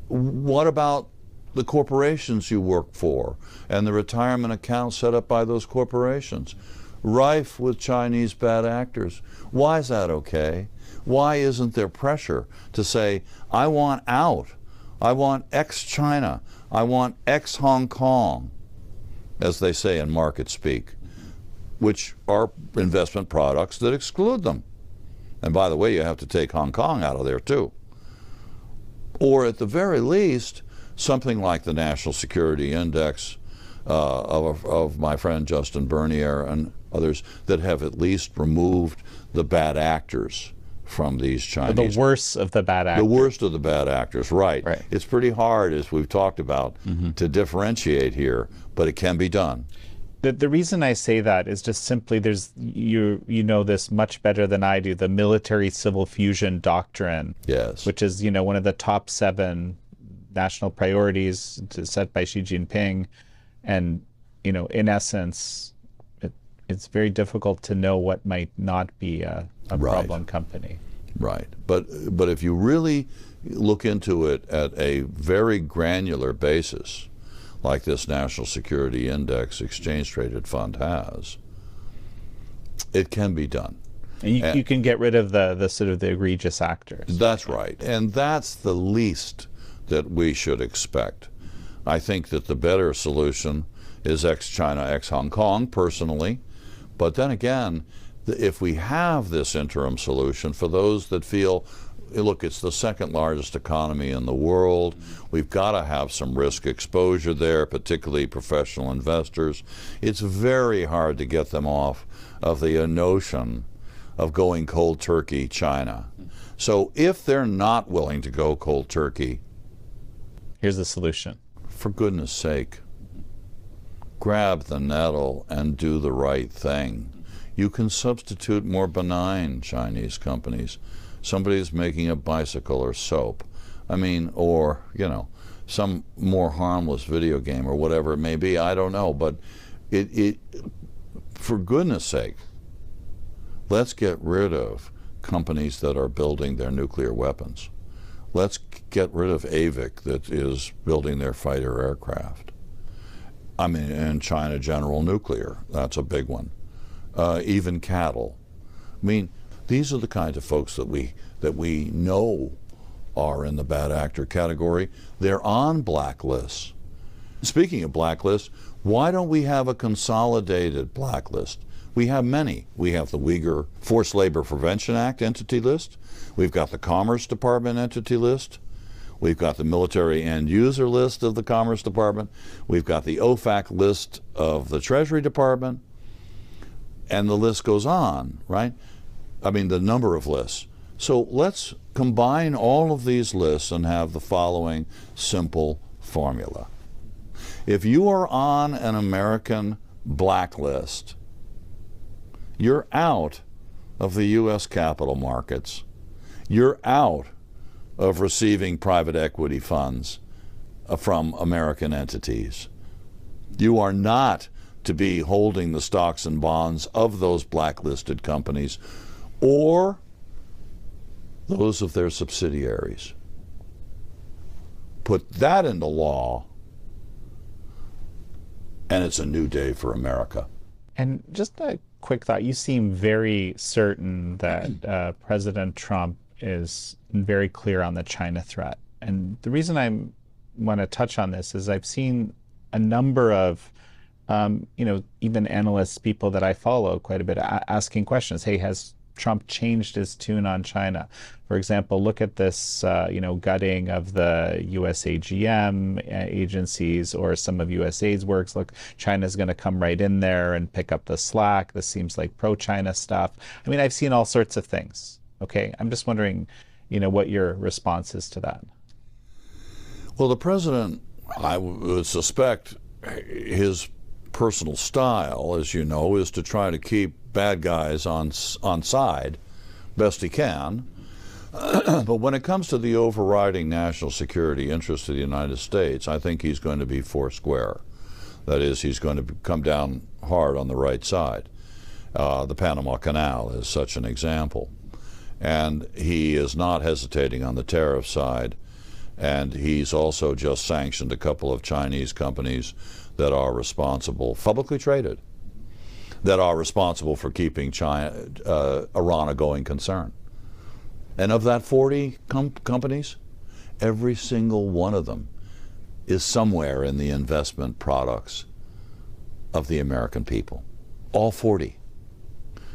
S1: What about the corporations you work for and the retirement accounts set up by those corporations? Rife with Chinese bad actors. Why is that okay? Why isn't there pressure to say, I want out, I want ex-China, I want ex-Hong Kong, as they say in market speak, which are investment products that exclude them. And by the way, you have to take Hong Kong out of there too. Or at the very least, something like the National Security Index of my friend Justin Bernier and others that have at least removed the bad actors from these Chinese.
S3: The worst of the bad actors.
S1: The worst of the bad actors, right.
S3: Right.
S1: It's pretty hard, as we've talked about, to differentiate here, but it can be done.
S3: The reason I say that is just simply you know this much better than I do, the military civil fusion doctrine.
S1: Yes.
S3: Which is, one of the top 7 national priorities set by Xi Jinping. And, in essence, it's very difficult to know what might not be a problem company.
S1: Right. But if you really look into it at a very granular basis, like this National Security Index exchange-traded fund has, it can be done.
S3: And you can get rid of the sort of the egregious actors.
S1: That's right. And that's the least that we should expect. I think that the better solution is ex-China, ex-Hong Kong, personally. But then again, if we have this interim solution, for those that feel, look, it's the second largest economy in the world, we've got to have some risk exposure there, particularly professional investors. It's very hard to get them off of the notion of going cold turkey China. So if they're not willing to go cold turkey,
S3: here's the solution.
S1: For goodness sake, grab the nettle and do the right thing. You can substitute more benign Chinese companies. Somebody's making a bicycle or soap. Or, some more harmless video game or whatever it may be. I don't know. But for goodness sake, let's get rid of companies that are building their nuclear weapons. Let's get rid of AVIC that is building their fighter aircraft. And China General Nuclear, that's a big one. Even cattle. These are the kinds of folks that we know are in the bad actor category. They're on blacklists. Speaking of blacklists, why don't we have a consolidated blacklist? We have many. We have the Uyghur Forced Labor Prevention Act entity list. We've got the Commerce Department entity list. We've got the military end user list of the Commerce Department. We've got the OFAC list of the Treasury Department. And the list goes on, right? The number of lists. So let's combine all of these lists and have the following simple formula. If you are on an American blacklist, you're out of the U.S. capital markets. You're out of receiving private equity funds from American entities. You are not to be holding the stocks and bonds of those blacklisted companies or those of their subsidiaries. Put that into law, and it's a new day for America.
S3: And just a quick thought, you seem very certain that President Trump is very clear on the China threat. And the reason I want to touch on this is I've seen a number of, even analysts, people that I follow quite a bit, asking questions. Hey, has Trump changed his tune on China? For example, look at this, gutting of the USAGM agencies or some of USAID's works. Look, China's going to come right in there and pick up the slack. This seems like pro-China stuff. I've seen all sorts of things. Okay, I'm just wondering, what your response is to that.
S1: Well, the president I would suspect his personal style, as you know, is to try to keep bad guys on side best he can. But when it comes to the overriding national security interest of the United States, I think he's going to be foursquare. That is, he's going to come down hard on the right side. The Panama Canal is such an example. And he is not hesitating on the tariff side. And he's also just sanctioned a couple of Chinese companies that are responsible, publicly traded, that are responsible for keeping Iran a going concern. And of that 40 companies, every single one of them is somewhere in the investment products of the American people. All 40.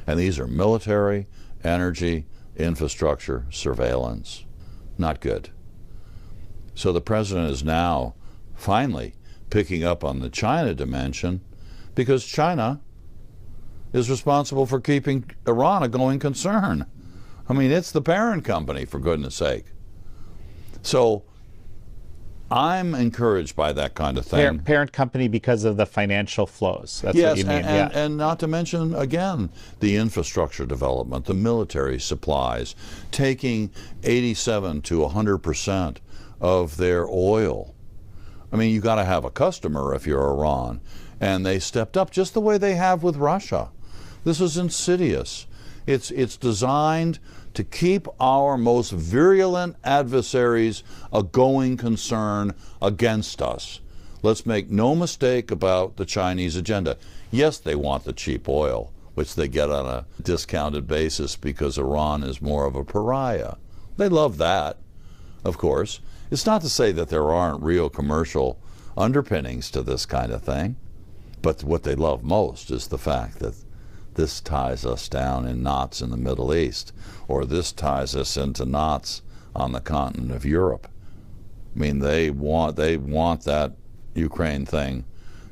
S1: And these are military, energy, infrastructure, surveillance. Not good. So the president is now finally picking up on the China dimension, because China is responsible for keeping Iran a going concern. I mean, it's the parent company, for goodness sake. So I'm encouraged by that kind of thing.
S3: Parent company because of the financial flows. That's
S1: yes,
S3: what you mean.
S1: And not to mention, again, the infrastructure development, the military supplies, taking 87 to 100% of their oil. I mean, you got to have a customer if you're Iran. And they stepped up just the way they have with Russia. This is insidious. It's designed to keep our most virulent adversaries a going concern against us. Let's make no mistake about the Chinese agenda. Yes, they want the cheap oil, which they get on a discounted basis because Iran is more of a pariah. They love that, of course. It's not to say that there aren't real commercial underpinnings to this kind of thing, but what they love most is the fact that this ties us down in knots in the Middle East, or this ties us into knots on the continent of Europe. I mean, they want that Ukraine thing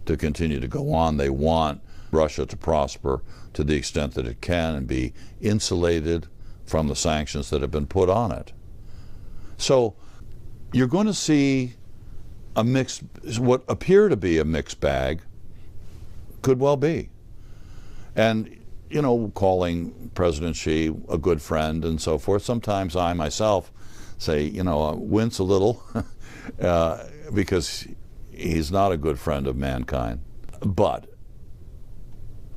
S1: to continue to go on. They want Russia to prosper to the extent that it can and be insulated from the sanctions that have been put on it. So you're going to see a mixed, what appear to be a mixed bag, could well be. And, you know, calling President Xi a good friend and so forth, sometimes I myself say, you know, wince a little because he's not a good friend of mankind. But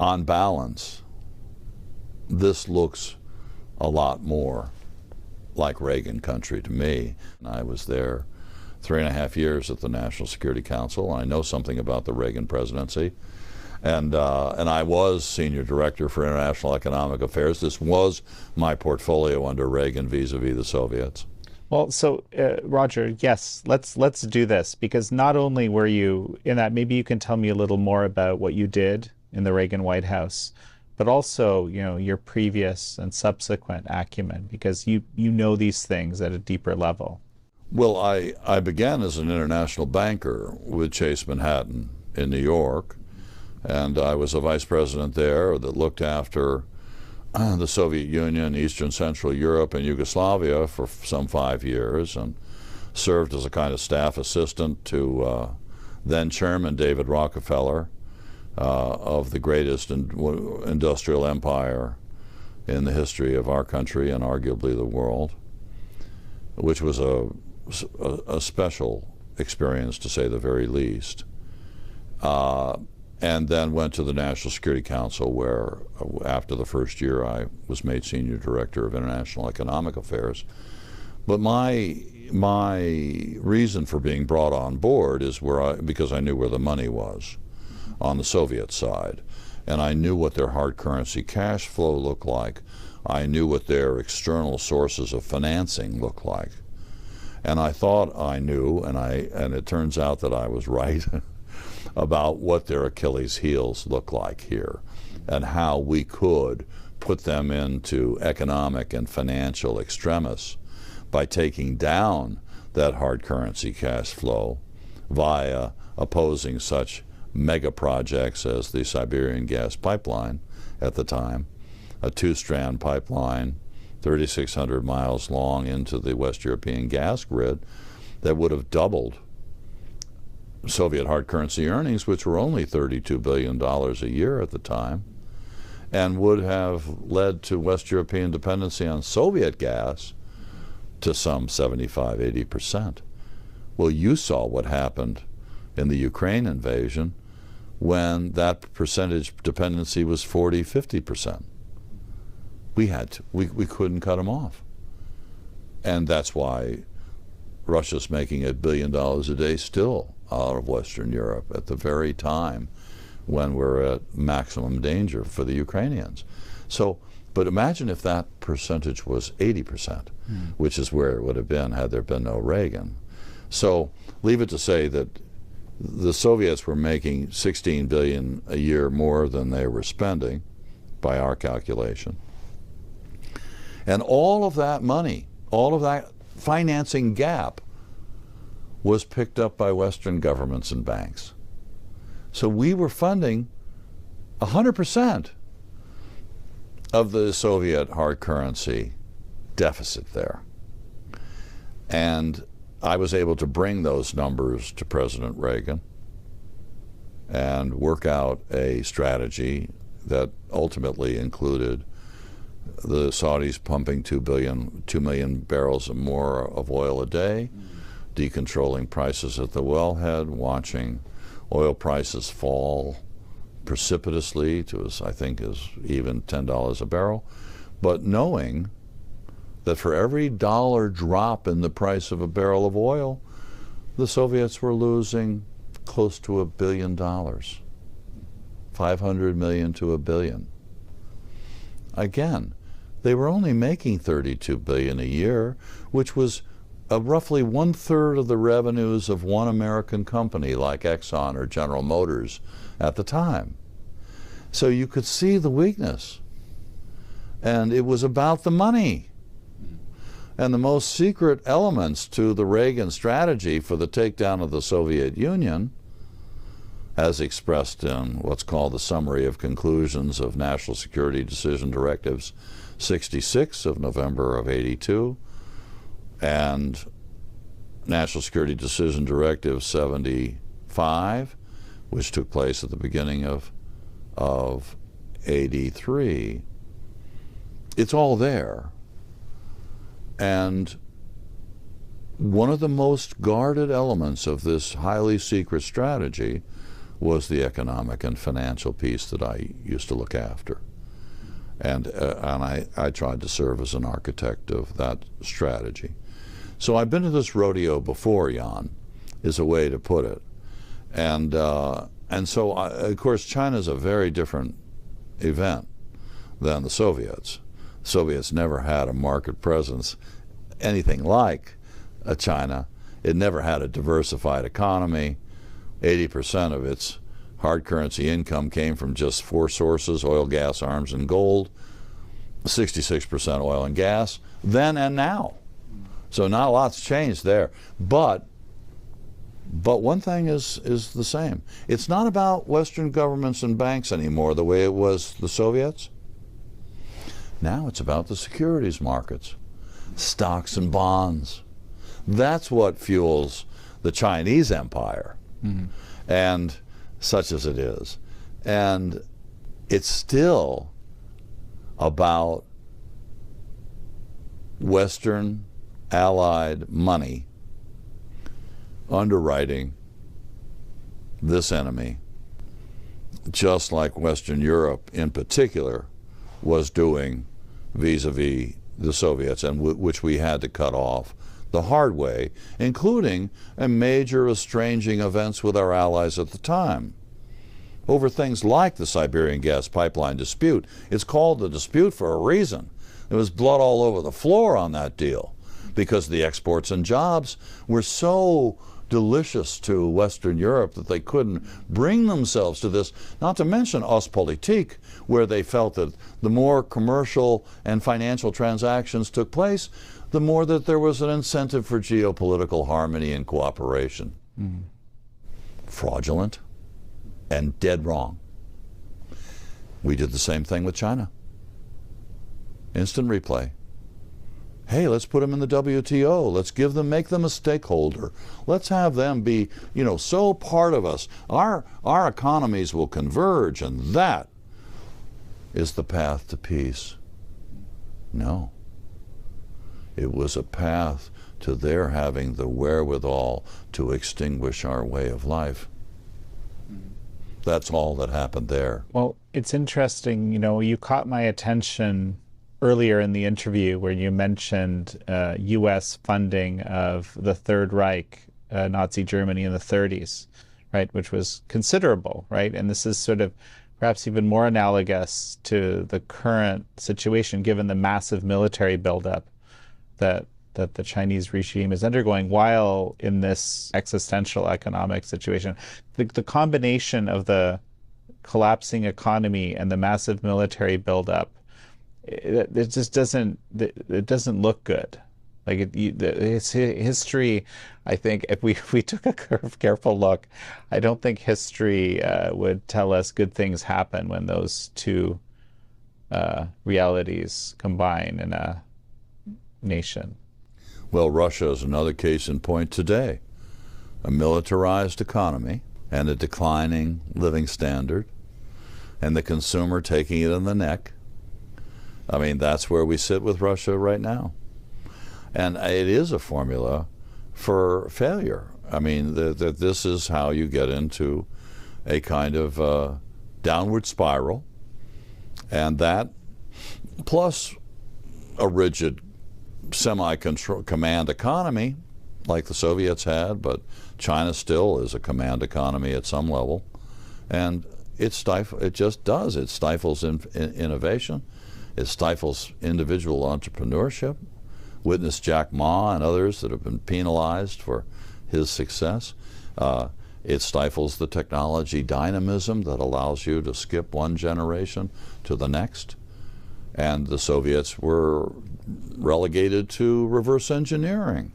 S1: on balance, this looks a lot more like Reagan country to me. I was there 3.5 years at the National Security Council. I know something about the Reagan presidency. And I was Senior Director for International Economic Affairs. This was my portfolio under Reagan vis-a-vis the Soviets.
S3: Well, so Roger, yes, let's do this, because not only were you in that, maybe you can tell me a little more about what you did in the Reagan White House, but also, you know, your previous and subsequent acumen, because you know these things at a deeper level.
S1: Well, I began as an international banker with Chase Manhattan in New York. And I was a vice president there that looked after the Soviet Union, Eastern Central Europe, and Yugoslavia for some 5 years, and served as a kind of staff assistant to then Chairman David Rockefeller of the greatest industrial empire in the history of our country and arguably the world, which was a special experience, to say the very least. And then went to the National Security Council, where after the first year I was made Senior Director of International Economic Affairs. But my reason for being brought on board is because I knew where the money was on the Soviet side. And I knew what their hard currency cash flow looked like. I knew what their external sources of financing looked like. And I thought I knew, and it turns out that I was right, about what their Achilles heels look like here and how we could put them into economic and financial extremis by taking down that hard currency cash flow via opposing such mega projects as the Siberian gas pipeline at the time, a 2-strand pipeline 3,600 miles long into the West European gas grid that would have doubled Soviet hard currency earnings, which were only $32 billion a year at the time, and would have led to West European dependency on Soviet gas to some 75–80%. Well, you saw what happened in the Ukraine invasion when that percentage dependency was 40–50%. We couldn't cut them off. And that's why Russia's making $1 billion a day still out of Western Europe at the very time when we're at maximum danger for the Ukrainians. So, but imagine if that percentage was 80%, which is where it would have been had there been no Reagan. So leave it to say that the Soviets were making $16 billion a year more than they were spending by our calculation. And all of that money, all of that financing gap was picked up by Western governments and banks. So we were funding 100% of the Soviet hard currency deficit there. And I was able to bring those numbers to President Reagan and work out a strategy that ultimately included the Saudis pumping 2 million barrels or more of oil a day, decontrolling prices at the wellhead, watching oil prices fall precipitously to, I think, as even $10 a barrel, but knowing that for every dollar drop in the price of a barrel of oil, the Soviets were losing close to $1 billion, 500 million to $1 billion. Again, they were only making $32 billion a year, which was roughly 1/3 of the revenues of one American company like Exxon or General Motors at the time. So you could see the weakness. And it was about the money. And the most secret elements to the Reagan strategy for the takedown of the Soviet Union, as expressed in what's called the Summary of Conclusions of National Security Decision Directives 66 of November of '82, and National Security Decision Directive 75, which took place at the beginning of '83. It's all there. And one of the most guarded elements of this highly secret strategy was the economic and financial piece that I used to look after. And I tried to serve as an architect of that strategy. So I've been to this rodeo before, Jan, is a way to put it. And so, of course, China's a very different event than the Soviets. The Soviets never had a market presence anything like China. It never had a diversified economy. 80% of its hard currency income came from just 4 sources: oil, gas, arms, and gold. 66% oil and gas, then and now. So not a lot's changed there. But one thing is the same. It's not about Western governments and banks anymore the way it was the Soviets. Now it's about the securities markets, stocks and bonds. That's what fuels the Chinese empire, and such as it is. And it's still about Western allied money underwriting this enemy, just like Western Europe in particular was doing vis-a-vis the Soviets, and which we had to cut off the hard way, including a major estranging events with our allies at the time over things like the Siberian gas pipeline dispute. It's called the dispute for a reason. There was blood all over the floor on that deal because the exports and jobs were so delicious to Western Europe that they couldn't bring themselves to this, not to mention Ostpolitik, where they felt that the more commercial and financial transactions took place, the more that there was an incentive for geopolitical harmony and cooperation. Fraudulent and dead wrong. We did the same thing with China. Instant replay. hey, let's put them in the WTO. Let's make them a stakeholder. Let's have them be, so part of us. Our economies will converge, and that is the path to peace. No. It was a path to their having the wherewithal to extinguish our way of life. That's all that happened there.
S3: Well, it's interesting, you caught my attention earlier in the interview where you mentioned U.S. funding of the Third Reich, Nazi Germany in the 30s, right, which was considerable, right? And this is sort of perhaps even more analogous to the current situation, given the massive military buildup that the Chinese regime is undergoing while in this existential economic situation. The combination of the collapsing economy and the massive military buildup, it just doesn't look good. Like history, I think if we took a careful look, I don't think history would tell us good things happen when those two realities combine in a nation.
S1: Well, Russia is another case in point today. A militarized economy and a declining living standard, and the consumer taking it in the neck. I mean, that's where we sit with Russia right now. And it is a formula for failure. I mean, this is how you get into a kind of downward spiral, and that plus a rigid semi-command economy like the Soviets had, but China still is a command economy at some level, and it stifles innovation, it stifles individual entrepreneurship. Witness Jack Ma and others that have been penalized for his success. It stifles the technology dynamism that allows you to skip one generation to the next. And the Soviets were relegated to reverse engineering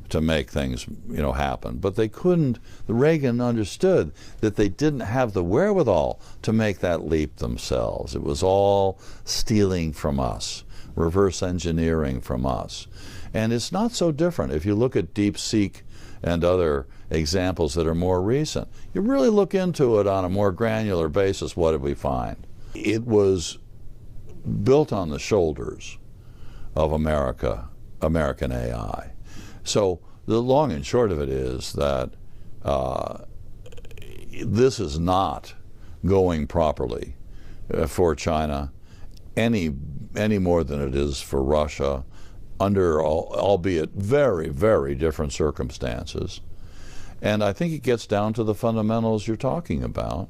S1: to make things, happen. But they couldn't. Reagan understood that they didn't have the wherewithal to make that leap themselves. It was all stealing from us, reverse engineering from us. And it's not so different if you look at DeepSeek and other examples that are more recent. You really look into it on a more granular basis, what did we find? It was built on the shoulders of American AI. So the long and short of it is that this is not going properly for China any more than it is for Russia, under albeit very, very different circumstances. And I think it gets down to the fundamentals you're talking about,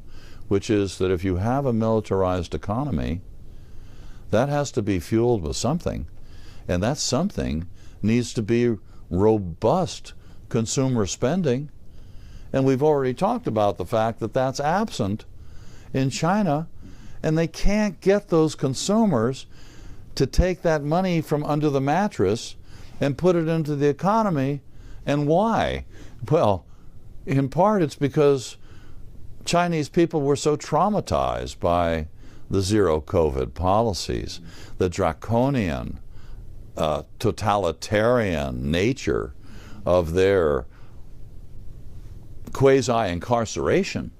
S1: which is that if you have a militarized economy, that has to be fueled with something, and that something needs to be robust consumer spending. And we've already talked about the fact that that's absent in China, and they can't get those consumers to take that money from under the mattress and put it into the economy. And why? Well, in part it's because Chinese people were so traumatized by the zero COVID policies, the draconian, totalitarian nature of their quasi-incarceration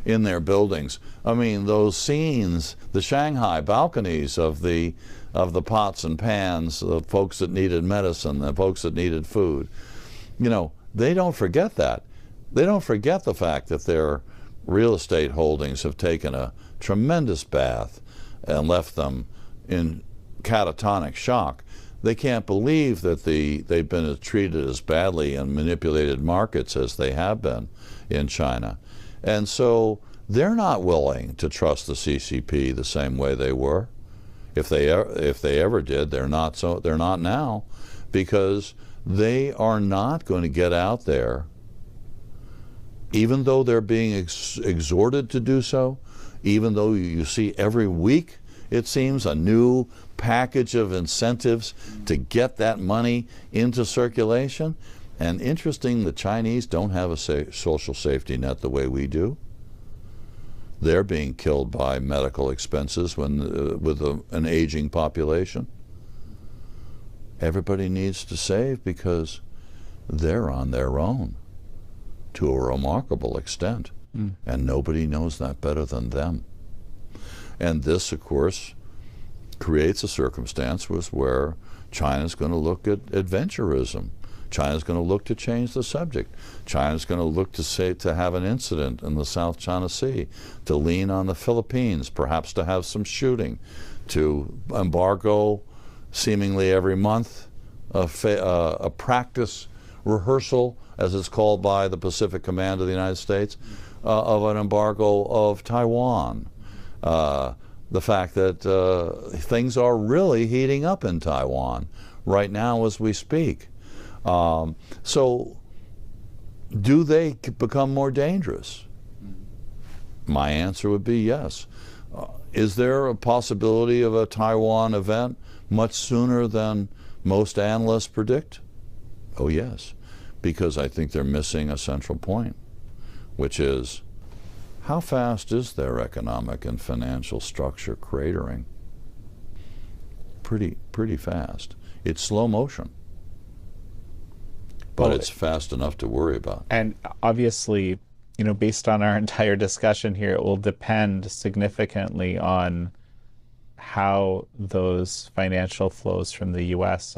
S1: in their buildings. I mean, those scenes, the Shanghai balconies of the pots and pans, the folks that needed medicine, the folks that needed food, they don't forget that. They don't forget the fact that their real estate holdings have taken a tremendous bath and left them in catatonic shock. They can't believe that they've been treated as badly in manipulated markets as they have been in China. And so they're not willing to trust the CCP the same way they were. If they ever did, they're not now, because they are not going to get out there, even though they're being exhorted to do so, even though you see every week, it seems, a new package of incentives to get that money into circulation. And interesting, the Chinese don't have a social safety net the way we do. They're being killed by medical expenses with an aging population. Everybody needs to save because they're on their own to a remarkable extent. And nobody knows that better than them. And this, of course, creates a circumstance where China's going to look at adventurism. China's going to look to change the subject. China's going to look to have an incident in the South China Sea, to lean on the Philippines, perhaps to have some shooting, to embargo seemingly every month a practice rehearsal, as it's called by the Pacific Command of the United States, of an embargo of Taiwan. The fact that things are really heating up in Taiwan right now as we speak. So do they become more dangerous? My answer would be yes. Is there a possibility of a Taiwan event much sooner than most analysts predict? Oh yes, because I think they're missing a central point, which is, how fast is their economic and financial structure cratering? Pretty fast. It's slow motion, but it's fast enough to worry about.
S3: And obviously, you know, based on our entire discussion here, it will depend significantly on how those financial flows from the U.S.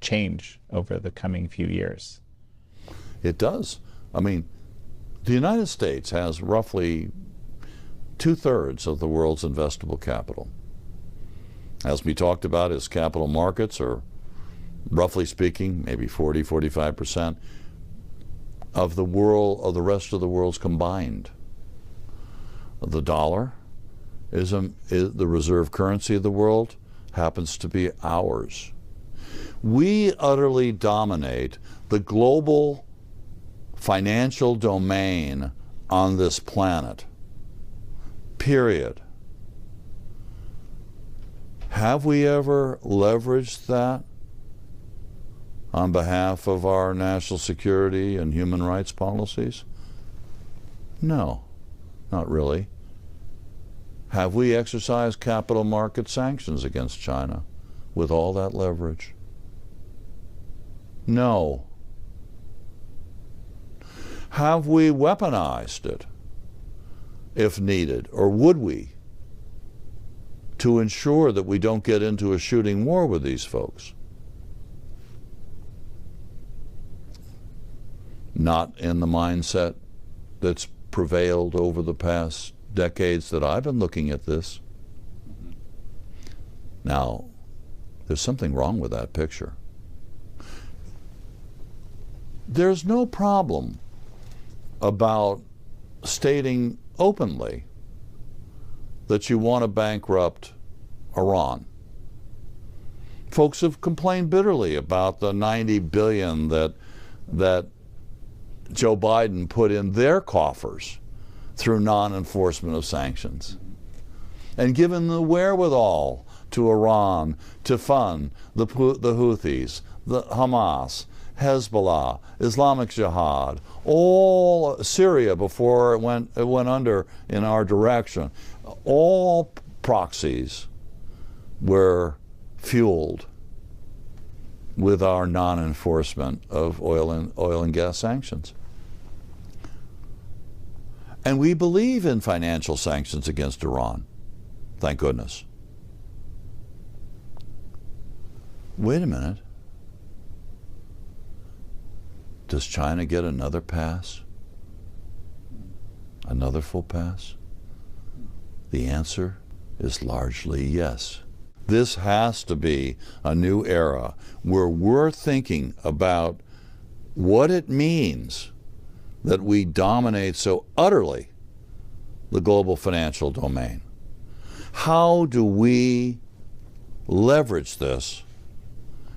S3: change over the coming few years.
S1: It does. I mean, the United States has roughly 2/3 of the world's investable capital. As we talked about, its capital markets are, roughly speaking, maybe 40–45% of the rest of the world's combined. The dollar is the reserve currency of the world, happens to be ours. We utterly dominate the global financial domain on this planet, period. Have we ever leveraged that on behalf of our national security and human rights policies? No, not really. Have we exercised capital market sanctions against China with all that leverage? No. Have we weaponized it, if needed, or would we, to ensure that we don't get into a shooting war with these folks? Not in the mindset that's prevailed over the past decades that I've been looking at this. Now, there's something wrong with that picture. There's no problem about stating openly that you want to bankrupt Iran. Folks have complained bitterly about the $90 billion that Joe Biden put in their coffers through non-enforcement of sanctions, and given the wherewithal to Iran to fund the Houthis, the Hamas, Hezbollah, Islamic Jihad, all Syria before it went under in our direction. All proxies were fueled with our non-enforcement of oil and gas sanctions. And we believe in financial sanctions against Iran, thank goodness. Wait a minute. Does China get another pass? Another full pass? The answer is largely yes. This has to be a new era where we're thinking about what it means that we dominate so utterly the global financial domain. How do we leverage this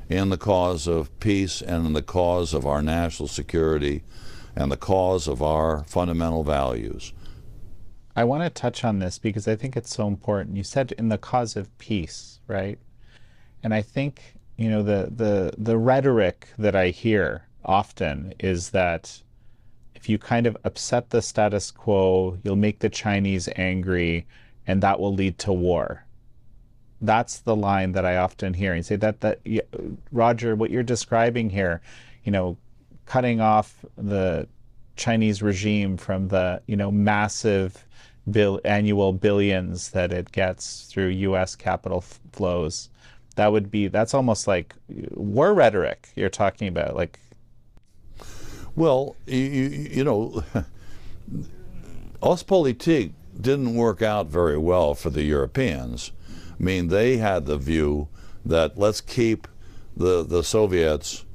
S1: in the cause of peace and in the cause of our national security and the cause of our fundamental values?
S3: I want to touch on this because I think it's so important. You said in the cause of peace, right? And I think, you know, the rhetoric that I hear often is that if you kind of upset the status quo, you'll make the Chinese angry, and that will lead to war, That's the line that I often hear. And say Roger, what you're describing here, cutting off the Chinese regime from the, massive annual billions that it gets through U.S. capital flows. That's almost like war rhetoric you're talking about. Like,
S1: well, Ostpolitik didn't work out very well for the Europeans. I mean, they had the view that let's keep the Soviets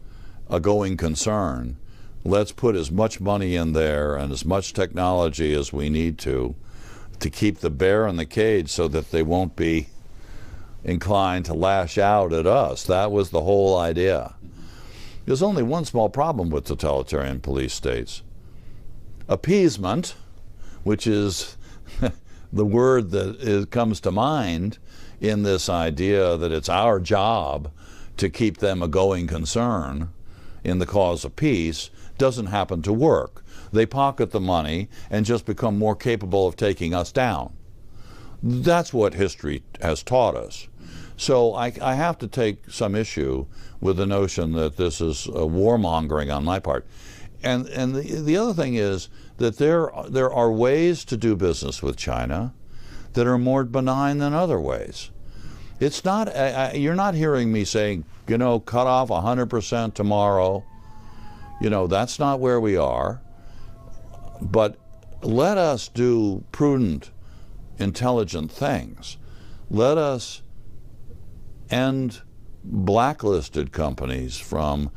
S1: a going concern. Let's put as much money in there and as much technology as we need to keep the bear in the cage so that they won't be inclined to lash out at us. That was the whole idea. There's only one small problem with totalitarian police states. Appeasement, which is the word that comes to mind in this idea that it's our job to keep them a going concern in the cause of peace, doesn't happen to work. They pocket the money and just become more capable of taking us down. That's what history has taught us. So I have to take some issue with the notion that this is warmongering on my part. And the other thing is that there are ways to do business with China that are more benign than other ways. It's not, you're not hearing me saying, cut off 100% tomorrow. That's not where we are. But let us do prudent, intelligent things. Let us end blacklisted companies from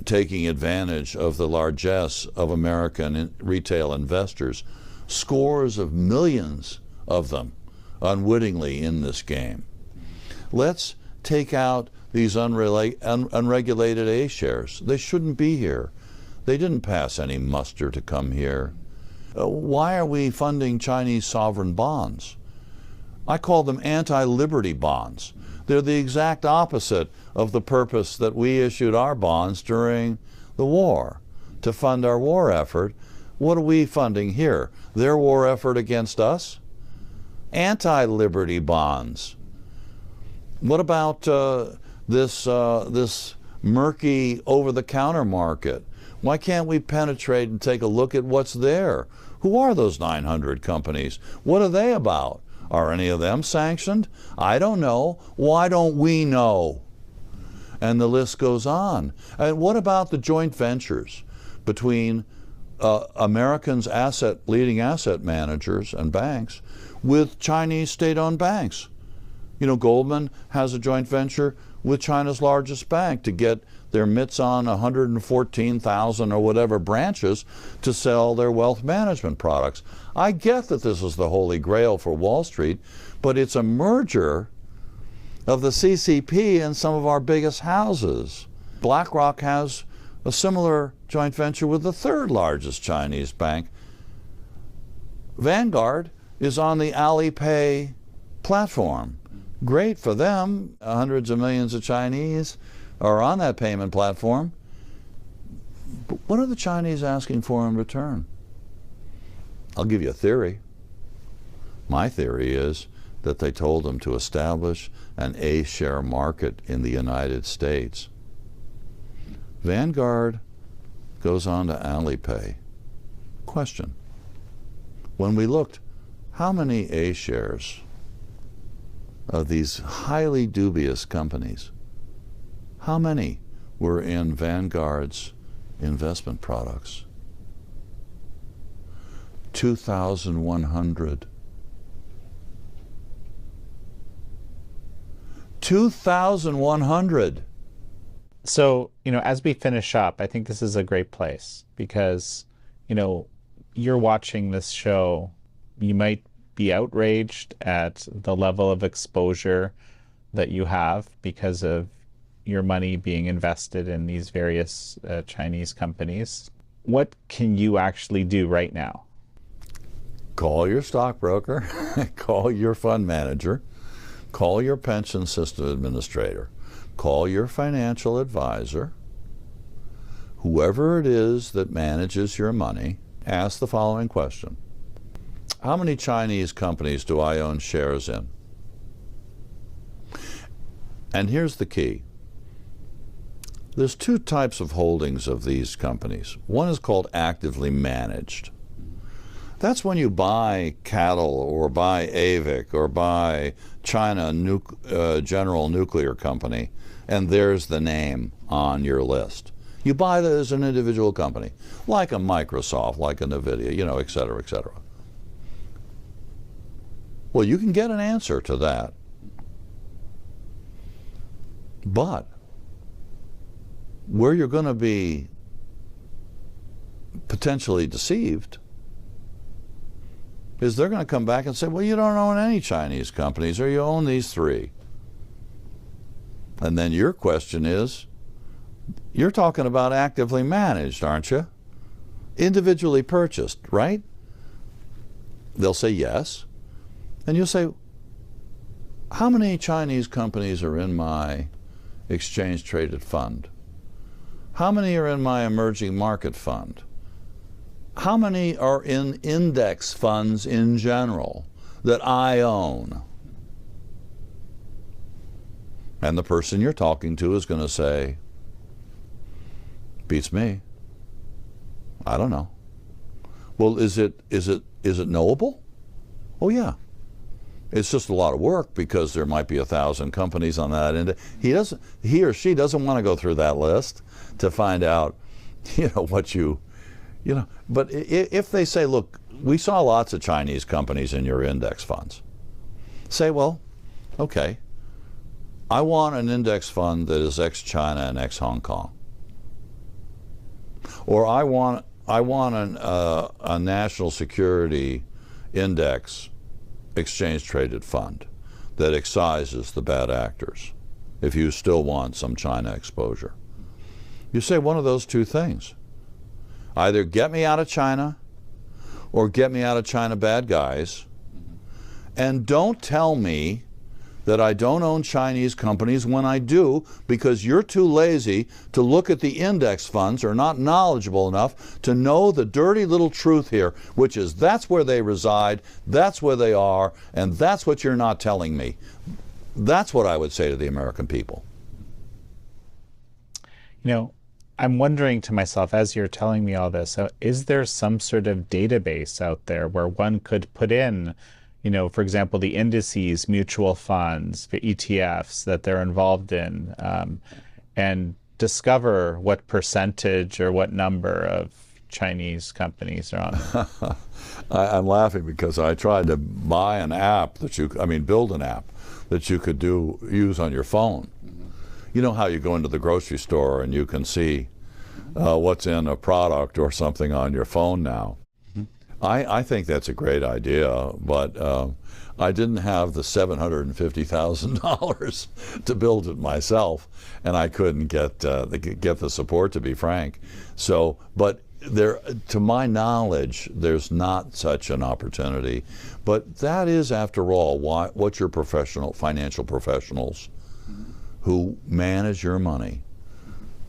S1: taking advantage of the largesse of American retail investors, scores of millions of them unwittingly in this game. Let's take out these unregulated A shares. They shouldn't be here. They didn't pass any muster to come here. Why are we funding Chinese sovereign bonds? I call them anti-liberty bonds. They're the exact opposite of the purpose that we issued our bonds during the war, to fund our war effort. What are we funding here? Their war effort against us? Anti-liberty bonds. What about this murky over-the-counter market? Why can't we penetrate and take a look at what's there? Who are those 900 companies? What are they about? Are any of them sanctioned? I don't know. Why don't we know? And the list goes on. And what about the joint ventures between Americans' leading asset managers and banks with Chinese state-owned banks? Goldman has a joint venture with China's largest bank to get their mitts on 114,000 or whatever branches to sell their wealth management products. I get that this is the holy grail for Wall Street, but it's a merger of the CCP and some of our biggest houses. BlackRock has a similar joint venture with the third largest Chinese bank. Vanguard is on the Alipay platform. Great for them. Hundreds of millions of Chinese are on that payment platform. But what are the Chinese asking for in return? I'll give you a theory. My theory is that they told them to establish an A-share market in the United States. Vanguard goes on to Alipay. Question. When we looked, how many A-shares of these highly dubious companies, how many were in Vanguard's investment products? 2,100. 2,100.
S3: So, as we finish up, I think this is a great place because, you're watching this show, you might be outraged at the level of exposure that you have because of your money being invested in these various Chinese companies. What can you actually do right now?
S1: Call your stockbroker, call your fund manager, call your pension system administrator, call your financial advisor, whoever it is that manages your money. Ask the following question. How many Chinese companies do I own shares in? And here's the key. There's two types of holdings of these companies. One is called actively managed. That's when you buy cattle or buy AVIC or buy China General Nuclear Company, and there's the name on your list. You buy that as an individual company, like a Microsoft, like a NVIDIA, you know, et cetera, et cetera. Well, you can get an answer to that. But where you're going to be potentially deceived is they're going to come back and say, well, you don't own any Chinese companies, or you own these three. And then your question is, you're talking about actively managed, aren't you? Individually purchased, right? They'll say yes. And you'll say, how many Chinese companies are in my exchange-traded fund? How many are in my emerging market fund? How many are in index funds in general that I own? And the person you're talking to is going to say, beats me. I don't know. Well, is it knowable? Oh yeah. It's just a lot of work because there might be 1,000 companies on that index. He or she doesn't want to go through that list to find out, what but if they say, look, we saw lots of Chinese companies in your index funds. Say, well, okay, I want an index fund that is ex-China and ex-Hong Kong. Or I want a national security index exchange-traded fund that excises the bad actors if you still want some China exposure. You say one of those two things. Either get me out of China or get me out of China bad guys, and don't tell me that I don't own Chinese companies when I do, because you're too lazy to look at the index funds or not knowledgeable enough to know the dirty little truth here, which is that's where they reside, that's where they are, and that's what you're not telling me. That's what I would say to the American people.
S3: I'm wondering to myself, as you're telling me all this, is there some sort of database out there where one could put in, for example, the indices, mutual funds, the ETFs that they're involved in, and discover what percentage or what number of Chinese companies are on there?
S1: I'm laughing because I tried to buy an app build an app that you could use on your phone. You know how you go into the grocery store and you can see what's in a product or something on your phone now. I think that's a great idea, but I didn't have the $750,000 to build it myself, and I couldn't get the support, to be frank. So, but to my knowledge, there's not such an opportunity. But that is, after all, what your financial professionals who manage your money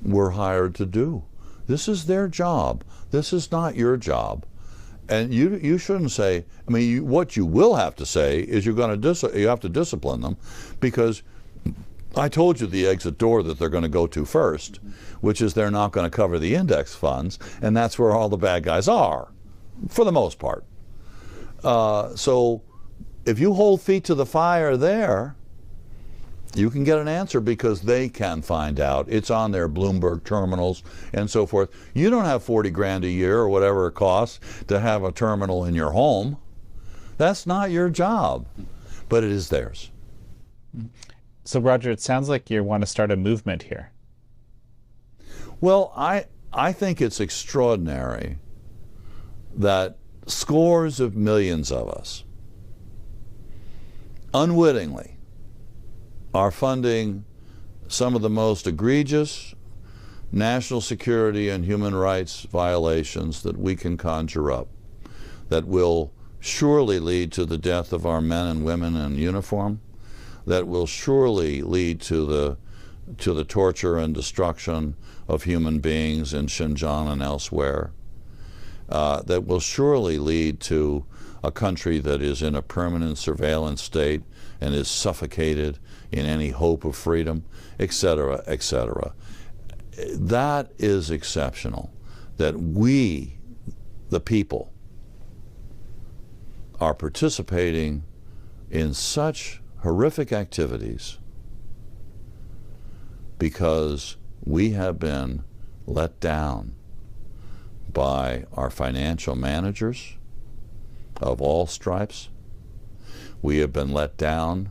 S1: were hired to do. This is their job. This is not your job. And you shouldn't say, what you will have to say is you have to discipline them, because I told you the exit door that they're going to go to first, which is they're not going to cover the index funds, and that's where all the bad guys are, for the most part. So if you hold feet to the fire there, you can get an answer, because they can find out. It's on their Bloomberg terminals and so forth. You don't have 40 grand a year or whatever it costs to have a terminal in your home. That's not your job, but it is theirs.
S3: So, Roger, it sounds like you want to start a movement here.
S1: Well, I think it's extraordinary that scores of millions of us unwittingly are funding some of the most egregious national security and human rights violations that we can conjure up, that will surely lead to the death of our men and women in uniform, that will surely lead to the torture and destruction of human beings in Xinjiang and elsewhere, that will surely lead to a country that is in a permanent surveillance state and is suffocated in any hope of freedom, etc., etc. That is exceptional, that we, the people, are participating in such horrific activities because we have been let down by our financial managers of all stripes. We have been let down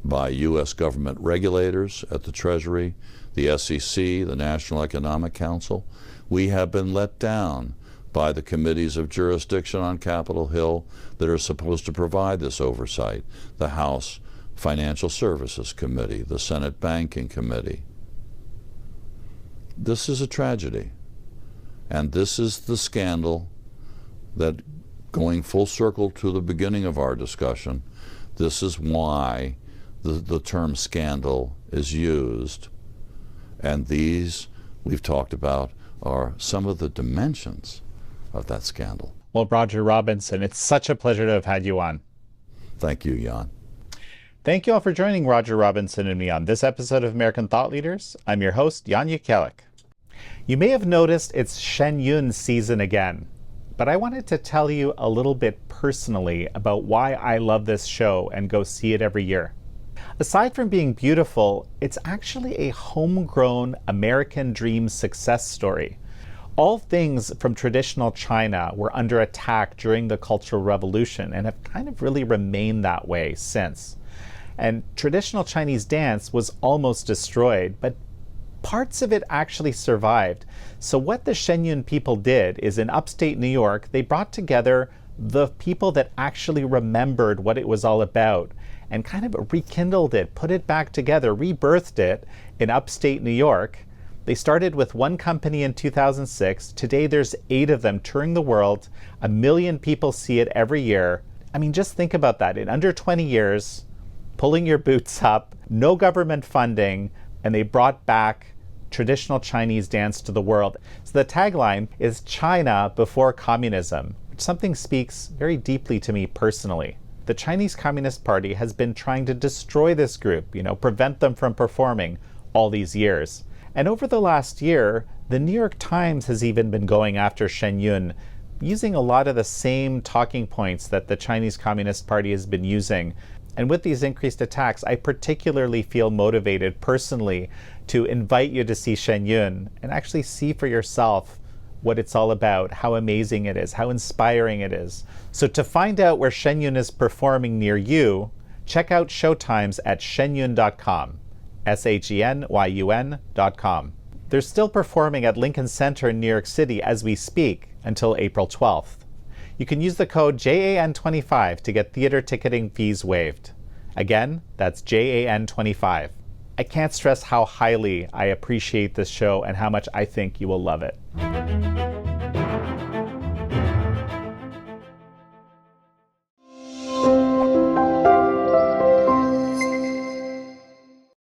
S1: by U.S. government regulators at the Treasury, the SEC, the National Economic Council. We have been let down by the committees of jurisdiction on Capitol Hill that are supposed to provide this oversight, the House Financial Services Committee, the Senate Banking Committee. This is a tragedy, and this is the scandal that, going full circle to the beginning of our discussion, this is why the term scandal is used, and these we've talked about are some of the dimensions of that scandal.
S3: Well, Roger Robinson, it's such a pleasure to have had you on.
S1: Thank you, Jan.
S3: Thank you all for joining Roger Robinson and me on this episode of American Thought Leaders. I'm your host, Jan Jekielek. You may have noticed it's Shen Yun season again, but I wanted to tell you a little bit personally about why I love this show and go see it every year. Aside from being beautiful, it's actually a homegrown American dream success story. All things from traditional China were under attack during the Cultural Revolution and have kind of really remained that way since. And traditional Chinese dance was almost destroyed, but parts of it actually survived. So what the Shenyun people did is, in upstate New York, they brought together the people that actually remembered what it was all about and kind of rekindled it, put it back together, rebirthed it in upstate New York. They started with one company in 2006. Today there's 8 of them touring the world. 1 million people see it every year. I mean, just think about that. In under 20 years, pulling your boots up, no government funding, and they brought back traditional Chinese dance to the world. So the tagline is China before communism, which something speaks very deeply to me personally. The Chinese Communist Party has been trying to destroy this group, prevent them from performing all these years. And over the last year, the New York Times has even been going after Shen Yun, using a lot of the same talking points that the Chinese Communist Party has been using. And with these increased attacks, I particularly feel motivated personally to invite you to see Shen Yun and actually see for yourself what it's all about, how amazing it is, how inspiring it is. So to find out where Shen Yun is performing near you, check out showtimes at shenyun.com, SHENYUN.com. They're still performing at Lincoln Center in New York City as we speak until April 12th. You can use the code JAN25 to get theater ticketing fees waived. Again, that's JAN25. I can't stress how highly I appreciate this show and how much I think you will love it.